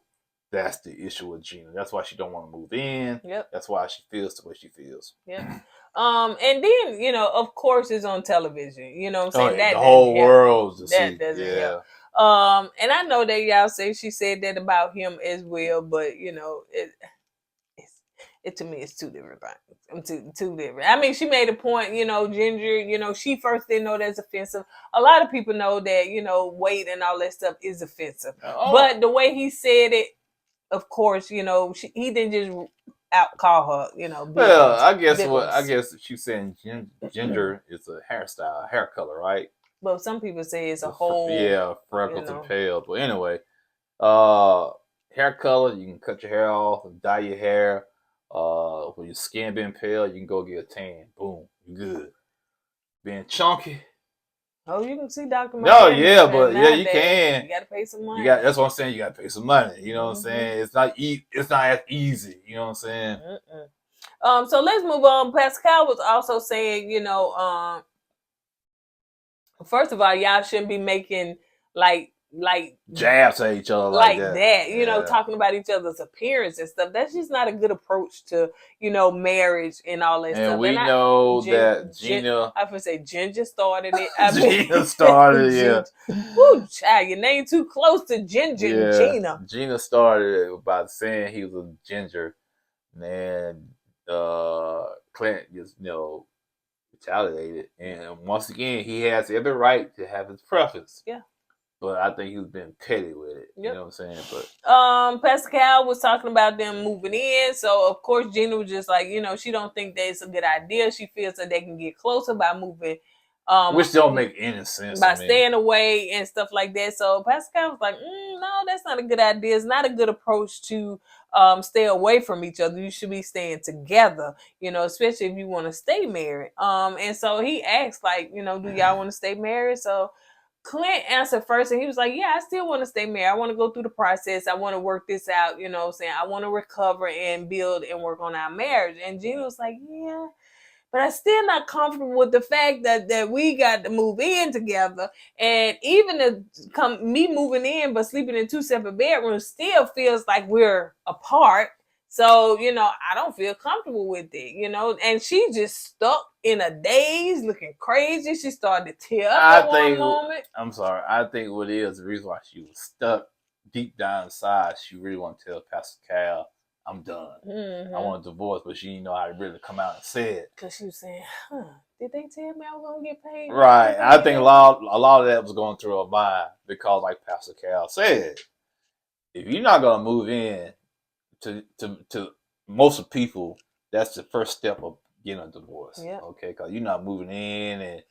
that's the issue with Gina. That's why she don't want to move in. Yep. That's why she feels the way she feels. Yeah. And then, of course it's on television. You know what I'm saying? That the whole world to that see. Doesn't help. And I know that y'all say she said that about him as well, but it to me it's two different things. Two different. I mean, she made a point, ginger, she first didn't know that's offensive. A lot of people know that, weight and all that stuff is offensive. But the way he said it, of course, he didn't just out call her, Well, I guess she's saying ginger is a hairstyle, hair color, right? But some people say it's a whole freckles and pale. But anyway, hair color, you can cut your hair off and dye your hair. When your skin being pale, you can go get a tan. Boom, you good. Being chunky. Oh, you can see Dr. No, yeah, but you can. You gotta pay some money. That's what I'm saying. You gotta pay some money. You know what I'm saying? It's not as easy. You know what I'm saying? So let's move on. Pascal was also saying, first of all, y'all shouldn't be making like jabs at each other like that. Talking about each other's appearance and stuff. That's just not a good approach to, marriage and all that stuff. And we know that Gina, I would say Ginger started it. Gina started, yeah. Woo, child, your name too close to Ginger and Gina. Gina started it by saying he was a ginger, and then Clint just retaliated, and once again he has every right to have his preference. Yeah. But I think he was being petty with it. Yep. You know what I'm saying? But Pascal was talking about them moving in. So of course Gina was just like, she don't think that it's a good idea. She feels that they can get closer by moving. Which don't make any sense. By staying away and stuff like that. So Pascal was like, no, that's not a good idea. It's not a good approach to stay away from each other. You should be staying together, especially if you want to stay married. And so he asked, like, do y'all want to stay married? So Clint answered first, and he was like, yeah, I still want to stay married. I want to go through the process. I want to work this out, I want to recover and build and work on our marriage. And Gina was like, yeah, but I'm still not comfortable with the fact that we got to move in together. And even me moving in but sleeping in 2 separate bedrooms still feels like we're apart. So, I don't feel comfortable with it, and she just stuck in a daze looking crazy. She started to tear up at one moment. I'm sorry. I think what it is, the reason why she was stuck deep down inside, she really want to tell Pastor Cal, I'm done. I want a divorce, but she didn't know how to really come out and say it. Because she was saying, did they tell me I was going to get paid? Right. I think a lot of that was going through her mind because, like Pastor Cal said, if you're not going to move in to most of people, that's the first step of getting a divorce. Yeah. Okay, because you're not moving in and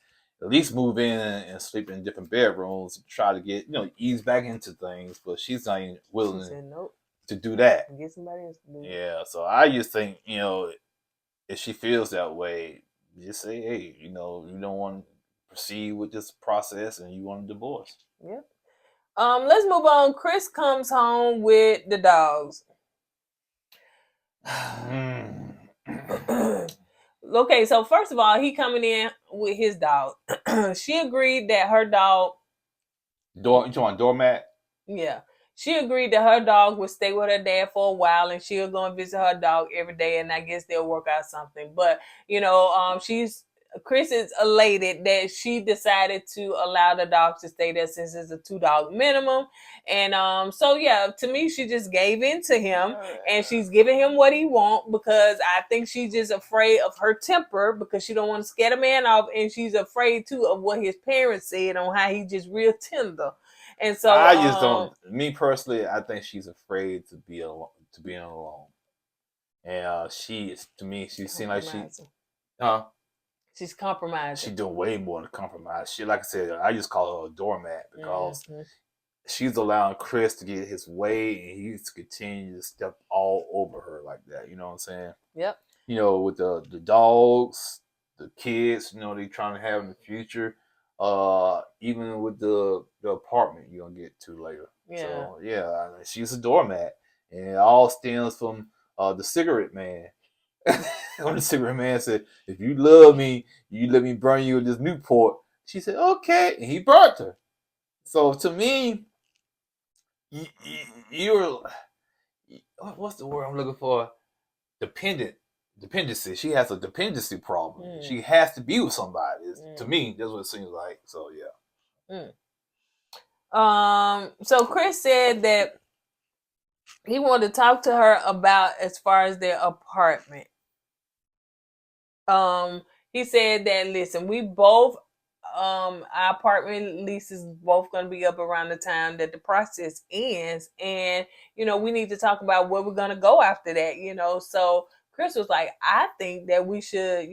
at least move in and sleep in different bedrooms and try to get, ease back into things. But she's not even She willing said nope. to do that. Get somebody else to do it. Yeah, so I just think, if she feels that way, just say, hey, you don't want to proceed with this process and you want a divorce. Yep. Let's move on. Chris comes home with the dogs. Okay, so first of all, he coming in with his dog. She agreed that her dog. You want doormat? Yeah. She agreed that her dog would stay with her dad for a while and she'll go and visit her dog every day, and I guess they'll work out something. But Chris is elated that she decided to allow the dog to stay there since it's a 2-dog minimum. And so yeah, to me, she just gave in to him and she's giving him what he wants, because I think she's just afraid of her temper because she don't want to scare the man off, and she's afraid too of what his parents said on how he just real tender. And so I just don't. Me personally, I think she's afraid to be alone. And she seems like she's compromising. She's doing way more than compromise. She, like I said, I just call her a doormat because she's allowing Chris to get his way, and he's to continue to step all over her like that. You know what I'm saying? Yep. With the dogs, the kids, they trying to have in the future. Even with the apartment you're gonna get to later. Yeah. So yeah, she's a doormat, and it all stems from the cigarette man. When the cigarette man said, "If you love me, you let me burn you in this Newport." She said, "Okay," and he burnt her. So to me, you're what's the word I'm looking for? Dependency. She has a dependency problem. She has to be with somebody. To me, that's what it seems like. So yeah. So Chris said that he wanted to talk to her about as far as their apartment. He said that, listen, we both our apartment lease is both going to be up around the time that the process ends, and we need to talk about where we're going to go after that. So Chris was like, I think that we should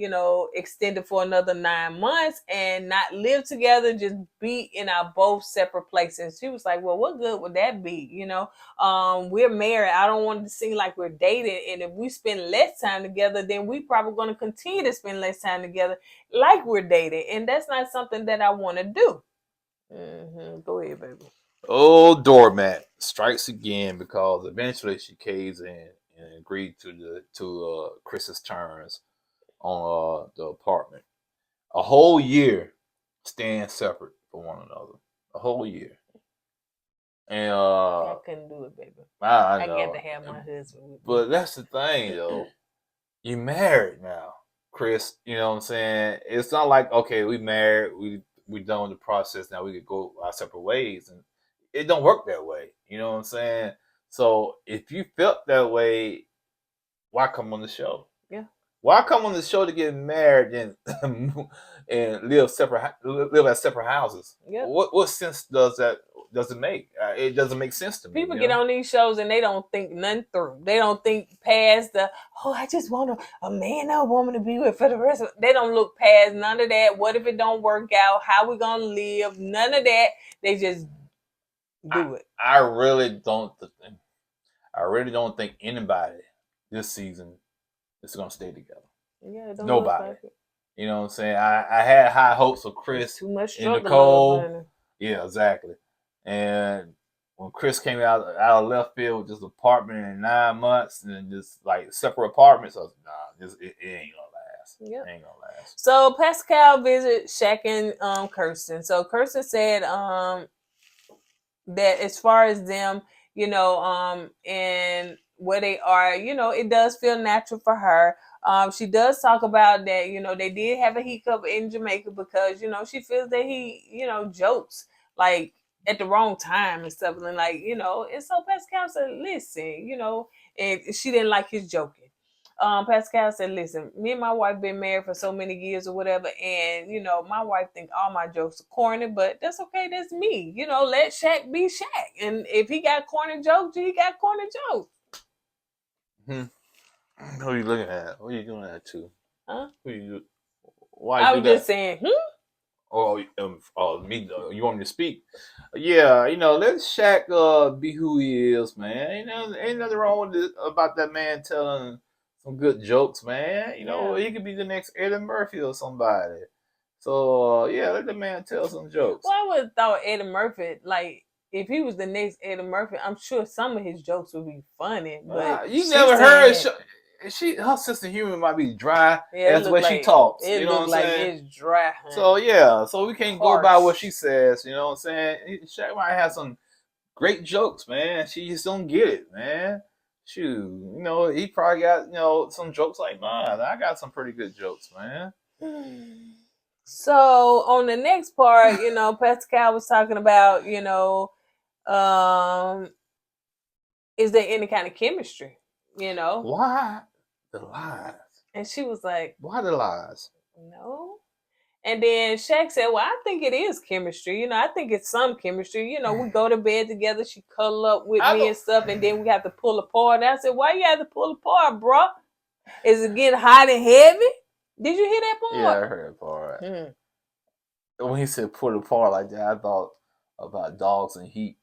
extend it for another 9 months and not live together, just be in our both separate places. She was like, well, what good would that be? We're married. I don't want it to seem like we're dating, and if we spend less time together, then we probably going to continue to spend less time together like we're dating, and that's not something that I want to do. Go ahead, baby. Oh, doormat strikes again, because eventually she caves in and agreed to Chris's terms on the apartment. A whole year staying separate from one another. A whole year. And I couldn't do it, baby. I know. I got to have my husband with me. But that's the thing, though. You married now, Chris. You know what I'm saying? It's not like, okay, we married, we done with the process, now we could go our separate ways, and it don't work that way. You know what I'm saying? So if you felt that way, why come on the show? Yeah. Why come on the show to get married and live at separate houses? Yeah. What sense does it make? It doesn't make sense to me. People get on these shows and they don't think nothing through. They don't think past I just want a man or a woman to be with for the rest of it. They don't look past none of that. What if it don't work out? How we gonna live? None of that. They just do it. I really don't think anybody this season is gonna stay together. Yeah, it don't Nobody. Look like it. You know what I'm saying? I had high hopes for Chris Too much and struggle, Nicole. Yeah, exactly. And when Chris came out of left field with this apartment in 9 months and just like separate apartments, I was like, nah, it ain't gonna last. Yep. It ain't gonna last. So Pascal visited Shaq and Kirsten. So Kirsten said that as far as them, and where they are, it does feel natural for her. She does talk about that, they did have a hiccup in Jamaica because, she feels that he, jokes like at the wrong time and stuff. And like, and so Pascal said, listen, and she didn't like his joking. Pascal said, listen, me and my wife been married for so many years or whatever, and my wife think all my jokes are corny, but that's okay, that's me. Let Shaq be Shaq, and if he got corny jokes, he got corny jokes. Who are you looking at? What are you doing that to? Huh? Who you? Why I you was do that? just saying, Me. You want me to speak? Yeah, let Shaq be who he is, man. Ain't nothing wrong with it about that man telling some good jokes, man. Yeah. He could be the next Eddie Murphy or somebody. So yeah, let the man tell some jokes. Well, I would have thought Eddie Murphy, like, if he was the next Eddie Murphy, I'm sure some of his jokes would be funny. But You she never heard said, her sense of humor might be dry. Yeah, That's the way she talks. It You know what look I'm like saying? it's dry. Honey. So yeah, so we can't go by Harsh. what she says. You know what I'm saying? Shaq might have some great jokes, man. She just don't get it, man. Shoot, he probably got some jokes like mine. I got some pretty good jokes, man. So on the next part, Pascal was talking about, is there any kind of chemistry? Why the lies? And she was like, Why the lies? no. And then Shaq said, well, I think it is chemistry. I think it's some chemistry. We go to bed together. She cuddle up with me and stuff. And then we have to pull apart. And I said, why you have to pull apart, bro? Is it getting hot and heavy? Did you hear that part? Yeah, I heard that part. When he said pull apart like that, I thought about dogs and heat.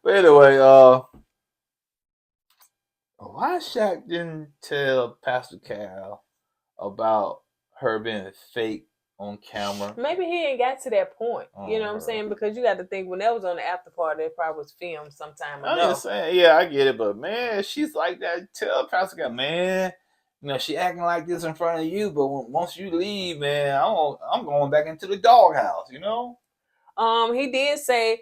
But anyway, why Shaq didn't tell Pastor Cal about her being fake on camera? Maybe he ain't got to that point. You know what I'm saying? Because you got to think when that was on the after party, it probably was filmed sometime ago. I'm just saying, yeah, I get it, but man, she's like that. Tell Pastor Cal, man, she acting like this in front of you, but once you leave, man, I'm going back into the doghouse. He did say,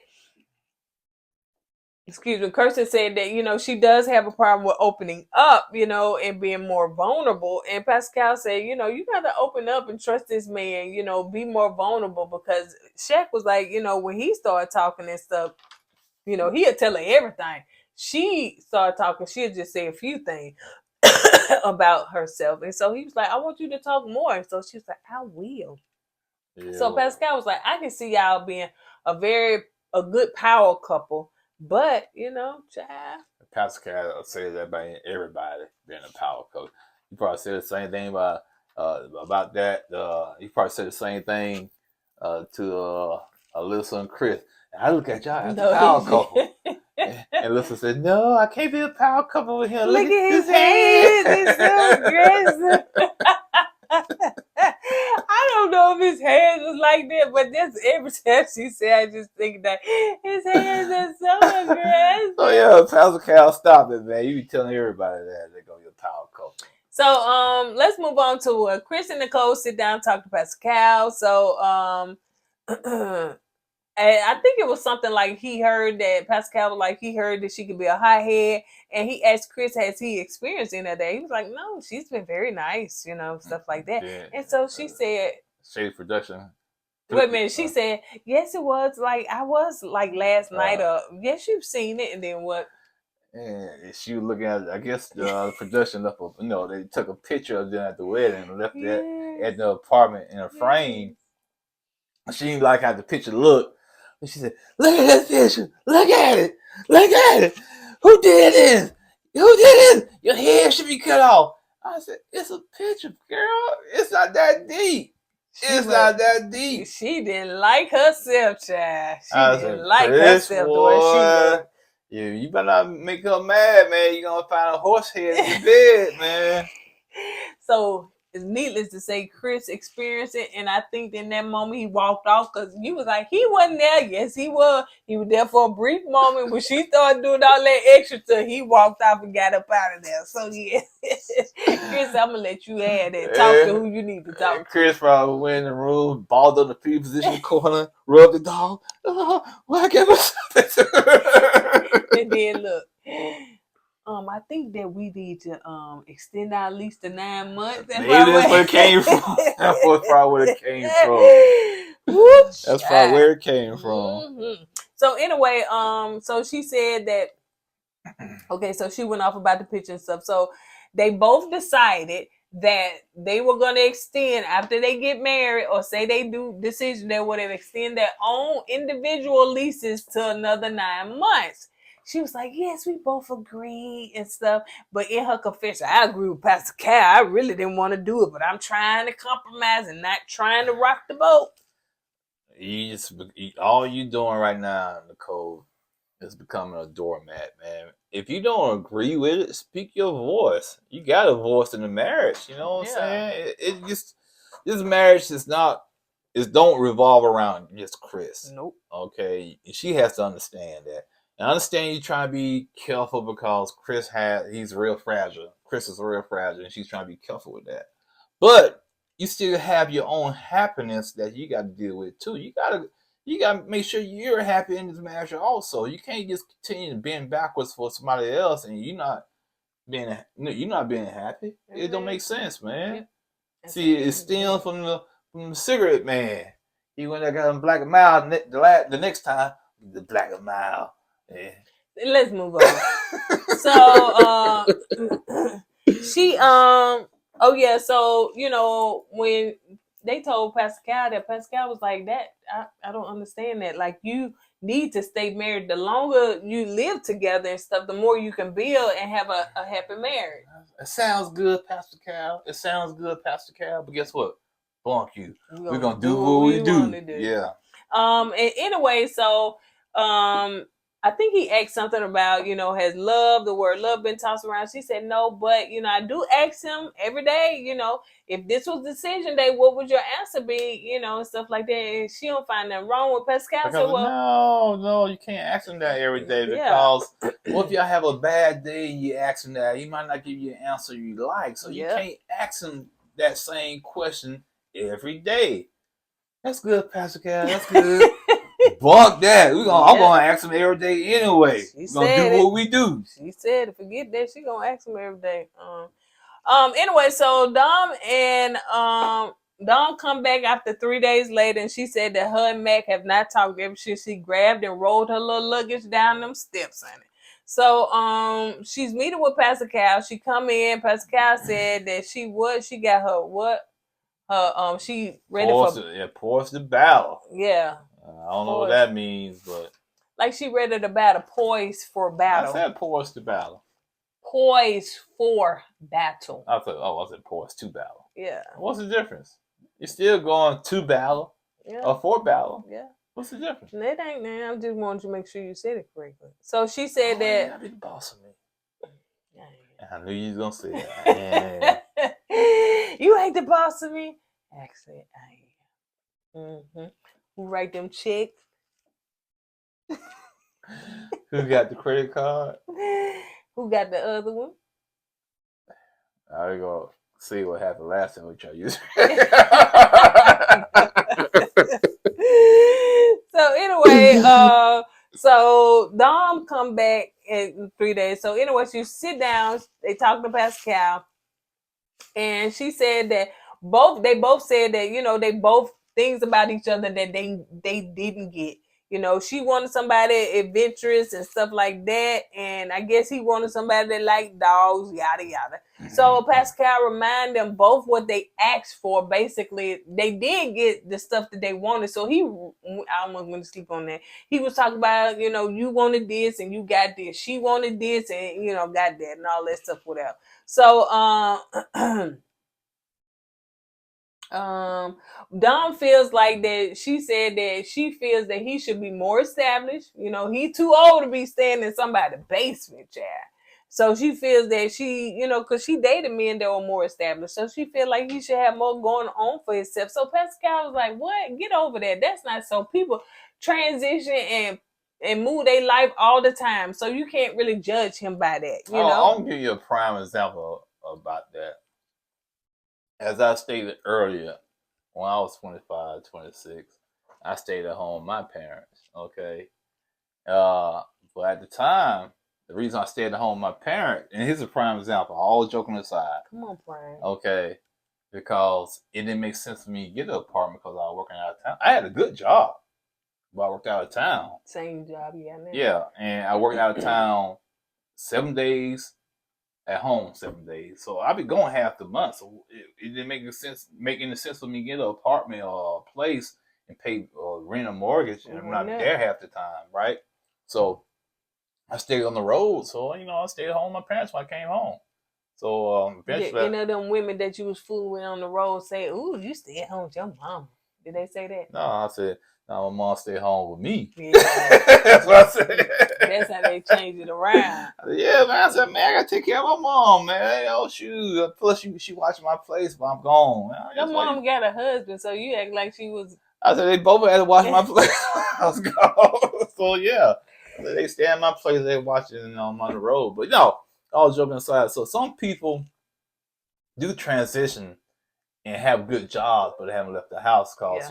Kirsten said that, she does have a problem with opening up, and being more vulnerable. And Pascal said, you got to open up and trust this man, be more vulnerable, because Shaq was like, when he started talking and stuff, he'd tell her everything. She started talking, she'd just say a few things about herself. And so he was like, I want you to talk more. And so she was like, I will. Yeah. So Pascal was like, I can see y'all being a good power couple. But, child. Pascal says that about everybody being a power couple. You probably said the same thing about that. You probably said the same thing to Alyssa and Chris. And I look at y'all as a power couple. And Alyssa said, no, I can't be a power couple with him. Look at his hands. He's so aggressive. I don't know if his hands was like that, but that's every time she said, I just think that his hands are so aggressive. So yeah, Pastor Cal, stop it, man. You be telling everybody that they're gonna be a power couple. So let's move on to Chris and Nicole sit down and talk to Pastor Cal. So I think it was something like he heard that Pascal was like, he heard that she could be a hothead, and he asked Chris, has he experienced any of that? He was like, no, she's been very nice, stuff like that. Yeah. And so she said, Shady Production. Wait a minute, she said, yes, it was like, I was like last night, yes, you've seen it, and then what? And she was looking at, I guess the production left, they took a picture of them at the wedding and left that at the apartment in a frame. She didn't like how the picture looked. And she said, look at that picture. Look at it. Look at it. Who did this? Who did this? Your hair should be cut off. I said, it's a picture, girl. It's not that deep. It's not that deep. She didn't like herself, child. She didn't like herself the way she looked. Yeah, you better not make her mad, man. You're going to find a horse head in the bed, man. So, it's needless to say, Chris experienced it, and I think in that moment he walked off because you was like, he wasn't there. Yes, he was. He was there for a brief moment. When she started doing all that extra stuff, he walked off and got up out of there. So yeah, Chris, I'm gonna let you add that. Talk to who you need to talk to. Chris probably went in the room, balled on the fetal position corner, rubbed the dog. Well, I gave myself. And then look. I think that we need to extend our lease to 9 months. Maybe that's where it came from. That's probably where it came from. That's probably where it came from. Mm-hmm. So anyway, so she said that. Okay, so she went off about the picture and stuff. So they both decided that they were going to extend after they get married, or say they do decision, they would extend their own individual leases to another 9 months. she was like, yes, we both agree and stuff. But in her confession, I agree with Pastor Cal. I really didn't want to do it, but I'm trying to compromise and not trying to rock the boat. All you doing right now, Nicole, is becoming a doormat, man. If you don't agree with it, speak your voice. You got a voice in the marriage. You know what I'm saying? It just, this marriage is not, it don't revolve around just Chris. Nope. Okay, she has to understand that. And I understand you trying to be careful because he's real fragile. Chris is real fragile, and she's trying to be careful with that. But you still have your own happiness that you got to deal with too. You gotta make sure you're happy in this marriage also. You can't just continue to bend backwards for somebody else and you're not being happy. It don't make sense, man. Yep. See, it's stealing from the cigarette man. He went there got him black and mild the next time. The black and mild. Yeah. Let's move on. So she oh yeah, so you know when they told Pascal that, Pascal was like, that I don't understand that. Like, you need to stay married. The longer you live together and stuff, the more you can build and have a happy marriage. It sounds good, Pastor Cal. It sounds good, Pastor Cal. But guess what? Bunk you. We're gonna do what we do. Yeah. And anyway, so I think he asked something about, has the word love been tossed around? She said no, but I do ask him every day, if this was decision day, what would your answer be? And stuff like that. And she don't find nothing wrong with Pascal. Because, no, you can't ask him that every day because what if y'all have a bad day and you ask him that? He might not give you an answer you like. So you can't ask him that same question every day. That's good, Pastor Cal. That's good. Fuck that. I'm gonna ask him every day anyway. We're gonna do what we do. She said, forget that. She gonna ask him every day. Anyway, so Dom come back after 3 days later, and she said that her and Mac have not talked ever since she grabbed and rolled her little luggage down them steps, honey. So she's meeting with Pastor Cal. She come in. Pastor Cal said that she got her what? She ready poised the battle. Yeah. I don't know what that means, but like she ready to battle, poised for battle. I said poised to battle. Poised for battle. I said poised to battle. Yeah. What's the difference? You're still going to battle or for battle. Yeah. What's the difference? It ain't, man. I just wanted to make sure you said it correctly. So she said that. You gotta be the boss of me. I knew you was gonna say that. You ain't the boss of me. Actually, I am. Mm-hmm. Who write them checks? Who got the credit card? Who got the other one? I go see what happened last time we tried to use. So anyway, so Dom come back in 3 days. So anyway, she sit down. They talk to Pascal, and she said that they both said that they both things about each other that they didn't get. She wanted somebody adventurous and stuff like that, and I guess he wanted somebody that liked dogs, yada yada. So Pascal reminded them both what they asked for. Basically, they did get the stuff that they wanted. So I almost went to sleep on that. He was talking about, you wanted this and you got this. She wanted this and got that and all that stuff, whatever. So Dom feels like that. She said that she feels that he should be more established. He too old to be staying in somebody's basement, child. So she feels that she, because she dated men that were more established. So she feels like he should have more going on for himself. So Pascal was like, what? Get over that. That's not so. People transition and move their life all the time. So you can't really judge him by that, you know? I'll give you a prime example about that. As I stated earlier, when I was 25, 26, I stayed at home with my parents, okay? But at the time, the reason I stayed at home with my parents, and here's a prime example, all joking aside. Come on, Brian. Okay, because it didn't make sense for me to get an apartment because I was working out of town. I had a good job, but I worked out of town. Same job you got now. Yeah, and I worked out of town 7 days, at home 7 days. So I've been going half the month. So it didn't make any sense for me to get an apartment or a place and pay or rent a mortgage, and I'm not there half the time, right? So I stayed on the road, so I stayed home with my parents when I came home. So eventually, You know them women that you was fooling with on the road say, "Ooh, you stay at home with your mama." Did they say that? no, I said, no, my mom stayed home with me. Yeah. That's what I said. That's how they change it around. I said, yeah, man. I said, man, I gotta take care of my mom, man. Shoot. Plus, she watching my place while I'm gone. Man. Your mom got a husband, so you act like she was. I said they both had to watch my place while I was gone. So yeah, I said, they stay in my place. They watching on the road. But all joking aside. So some people do transition and have good jobs, but they haven't left the house because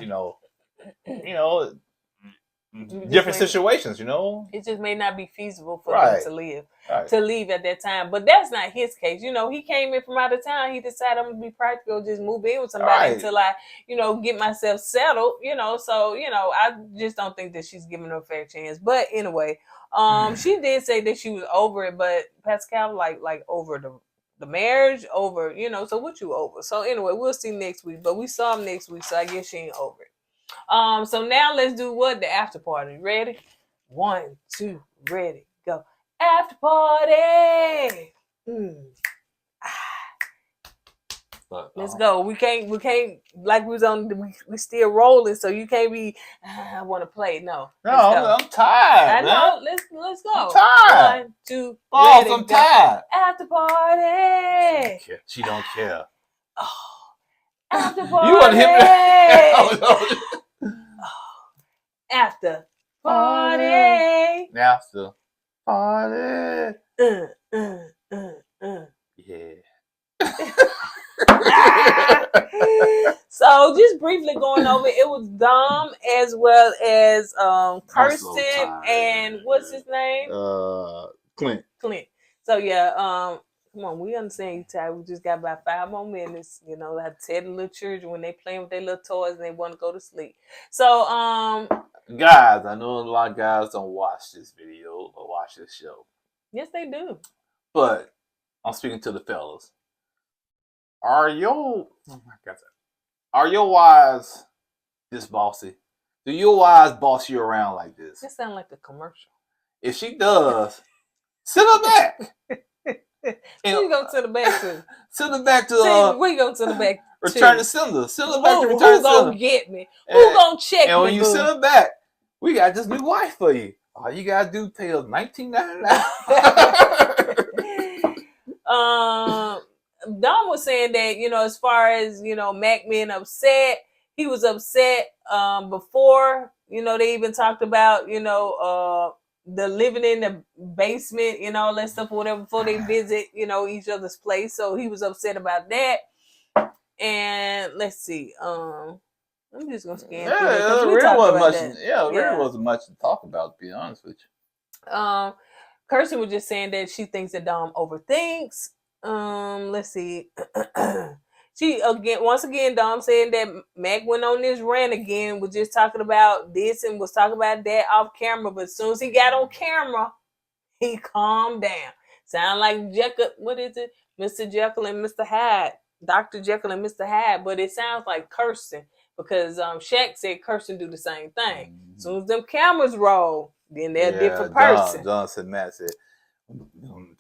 different situations. It just may not be feasible for Right. them to live, Right. to leave at that time. But that's not his case. He came in from out of town. He decided I'm gonna be practical, just move in with somebody Right. until I, get myself settled. So I just don't think that she's giving her a fair chance. But anyway, she did say that she was over it, but Pascal like over the marriage, over, so what you over? So anyway, we'll see next week. But we saw him next week, so I guess she ain't over it. So now let's do what? The after party. Ready? 1, 2, ready, go. After party. Let's go. We can't like we was on. We still rolling, so you can't be. I want to play. No, I'm tired. I know. Man. Let's go. I'm tired. 1, 2, Oh, ready, I'm go. tired. After party. She don't care. Oh, after party. You want him? After party. After party. Yeah. So just briefly going over, it was Dom as well as Kirsten and what's his name? Clint. So yeah, come on, we understand you tired. We just got about 5 more minutes. I tell the little children when they playing with their little toys and they want to go to sleep. So guys, I know a lot of guys don't watch this video or watch this show. Yes, they do. But I'm speaking to the fellas. Are your wives this bossy? Do your wives boss you around like this? This sounds like a commercial. If she does, send her back. Who you gonna send her back to? Send her back to where you gonna send her back return to? to sender. Send her back to return to Who gonna sender. get me? Who gonna check me? And when you send her back, we got this new wife for you. All you gotta do pay us $19.99. Don was saying that, as far as, Mac being upset, he was upset before, they even talked about, the living in the basement, all that stuff or whatever, before they visit, each other's place. So he was upset about that. And let's see. I'm just gonna scan through that because we talked about that. Really wasn't much to talk about, to be honest with you. Kirsten was just saying that she thinks that Dom overthinks. Let's see. Once again, Dom saying that Mac went on this rant again, was just talking about this and was talking about that off camera. But as soon as he got on camera, he calmed down. Sound like Jekyll, what is it? Mr. Jekyll and Mr. Hyde. Dr. Jekyll and Mr. Hyde. But it sounds like Kirsten because Shaq said Kirsten do the same thing. As soon as them cameras roll, then they're a different person. Don said, Matt said,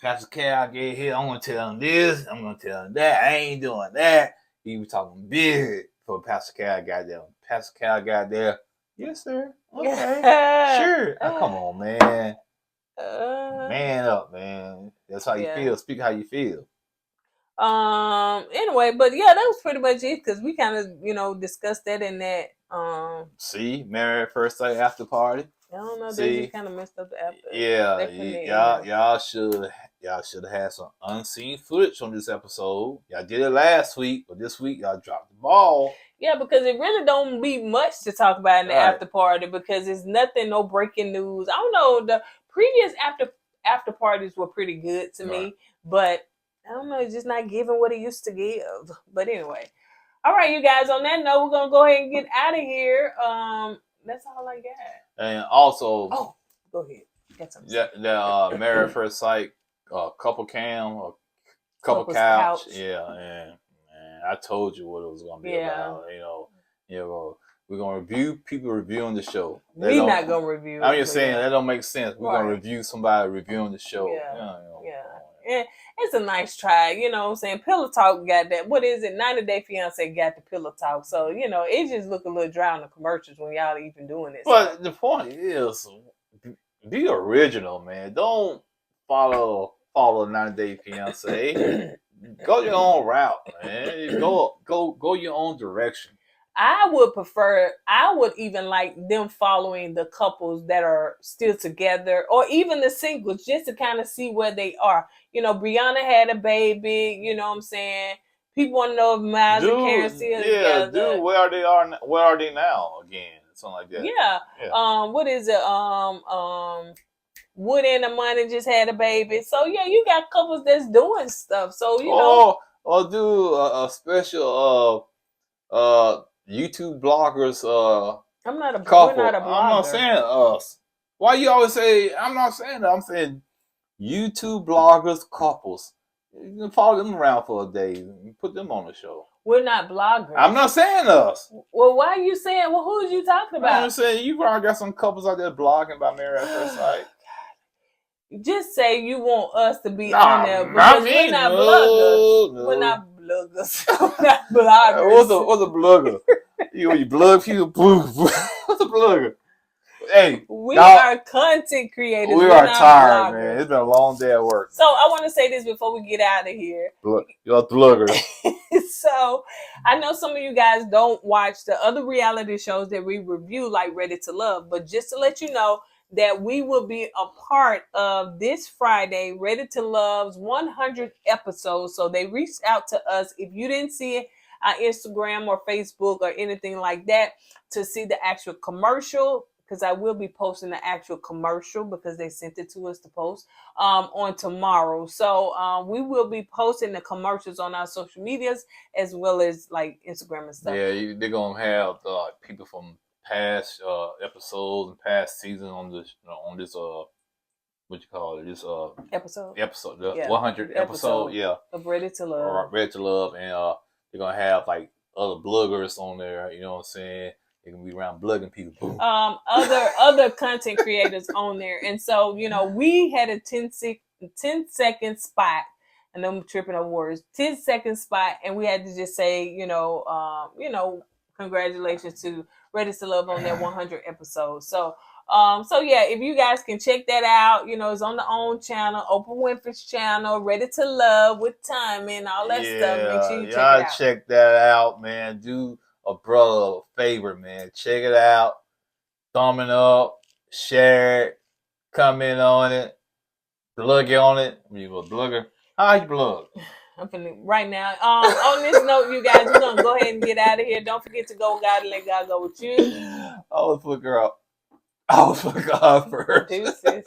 Pastor Cal get here, I'm going to tell him this, I'm going to tell him that, I ain't doing that. He was talking big for Pastor Cal got there. Pastor Cal got there. Yes, sir. Okay. Sure. Oh, come on, man. Man up, man. That's how you feel. Speak how you feel. Anyway, but yeah, that was pretty much it because we kind of, discussed that in that. See, married at first sight after party. I don't know. They just kind of messed up the after. Yeah, y'all should have had some unseen footage on this episode. Y'all did it last week, but this week y'all dropped the ball. Yeah, because it really don't be much to talk about in the after party because it's nothing, no breaking news. I don't know. The previous after parties were pretty good to me, but I don't know. It's just not giving what it used to give. But anyway, all right, you guys. On that note, we're gonna go ahead and get out of here. That's all I got. And also, go ahead. The married at first sight, couple cam, or couple couch. Yeah, and I told you what it was gonna be about. We're gonna review people reviewing the show. We not gonna review. I'm just saying that don't make sense. We're gonna Right. review somebody reviewing the show. Yeah. It's a nice try, you know what I'm saying? Pillow Talk got that. What is it? 90 Day Fiance got the Pillow Talk. So, you know, it just look a little dry on the commercials when y'all even doing it. But the point is, be original, man. Don't follow 90 Day Fiance. Go your own route, man. Go your own direction. I would even like them following the couples that are still together or even the singles just to kind of see where they are. You know, Brianna had a baby, you know what I'm saying? People want to know if Miles and Karen still together. Dude, where are they now again? Something like that. Yeah. What is it? Wood and the Money just had a baby. So yeah, you got couples that's doing stuff. So you know. Or do a special YouTube bloggers I'm not a couple. We're not a blogger. I'm not saying us. Why you always say I'm not saying that? I'm saying YouTube bloggers couples. You can follow them around for a day and put them on the show. We're not bloggers. I'm not saying us. Well, why are you saying? Well, who's you talking about? I'm saying you probably got some couples out there blogging about marriage at first sight. Just say you want us to be on there because we're not bloggers. No. We're not bloggers. We're not bloggers. What's a blogger? you blog people? What's a blogger? Hey, we are content creators. We are tired, man. It's been a long day at work. So I want to say this before we get out of here. You're a blogger. So I know some of you guys don't watch the other reality shows that we review, like Ready to Love, but just to let you know that we will be a part of this Friday, Ready to Love's 100 episodes. So they reached out to us. If you didn't see it on Instagram or Facebook or anything like that, to see the actual commercial, because I will be posting the actual commercial because they sent it to us to post on tomorrow. So we will be posting the commercials on our social medias as well as like Instagram and stuff. Yeah, they're going to have people from past episodes and past seasons on this what you call it, this episode the 100 episode of Ready to Love. Ready to Love, and they're going to have like other bloggers on there, you know what I'm saying? They can be around blogging people. Other content creators on there. And so, you know, we had a 10-second spot, and I'm tripping over words, 10-second spot, and we had to just say, congratulations to Ready to Love on that 100 episode. So yeah, if you guys can check that out, you know, it's on the OWN channel, Oprah Winfrey's channel, Ready to Love with Time and all that stuff. Make sure you check it out. Check that out, man. Do a brother a favor, man. Check it out. Thumb it up, share it, comment on it, plug it on it. You a blogger? How you blog? I'm finna right now. On this note, you guys, we're gonna go ahead and get out of here. Don't forget to go with God and let God go with you. I was fuck her up. I was fuck her up first. Deuces.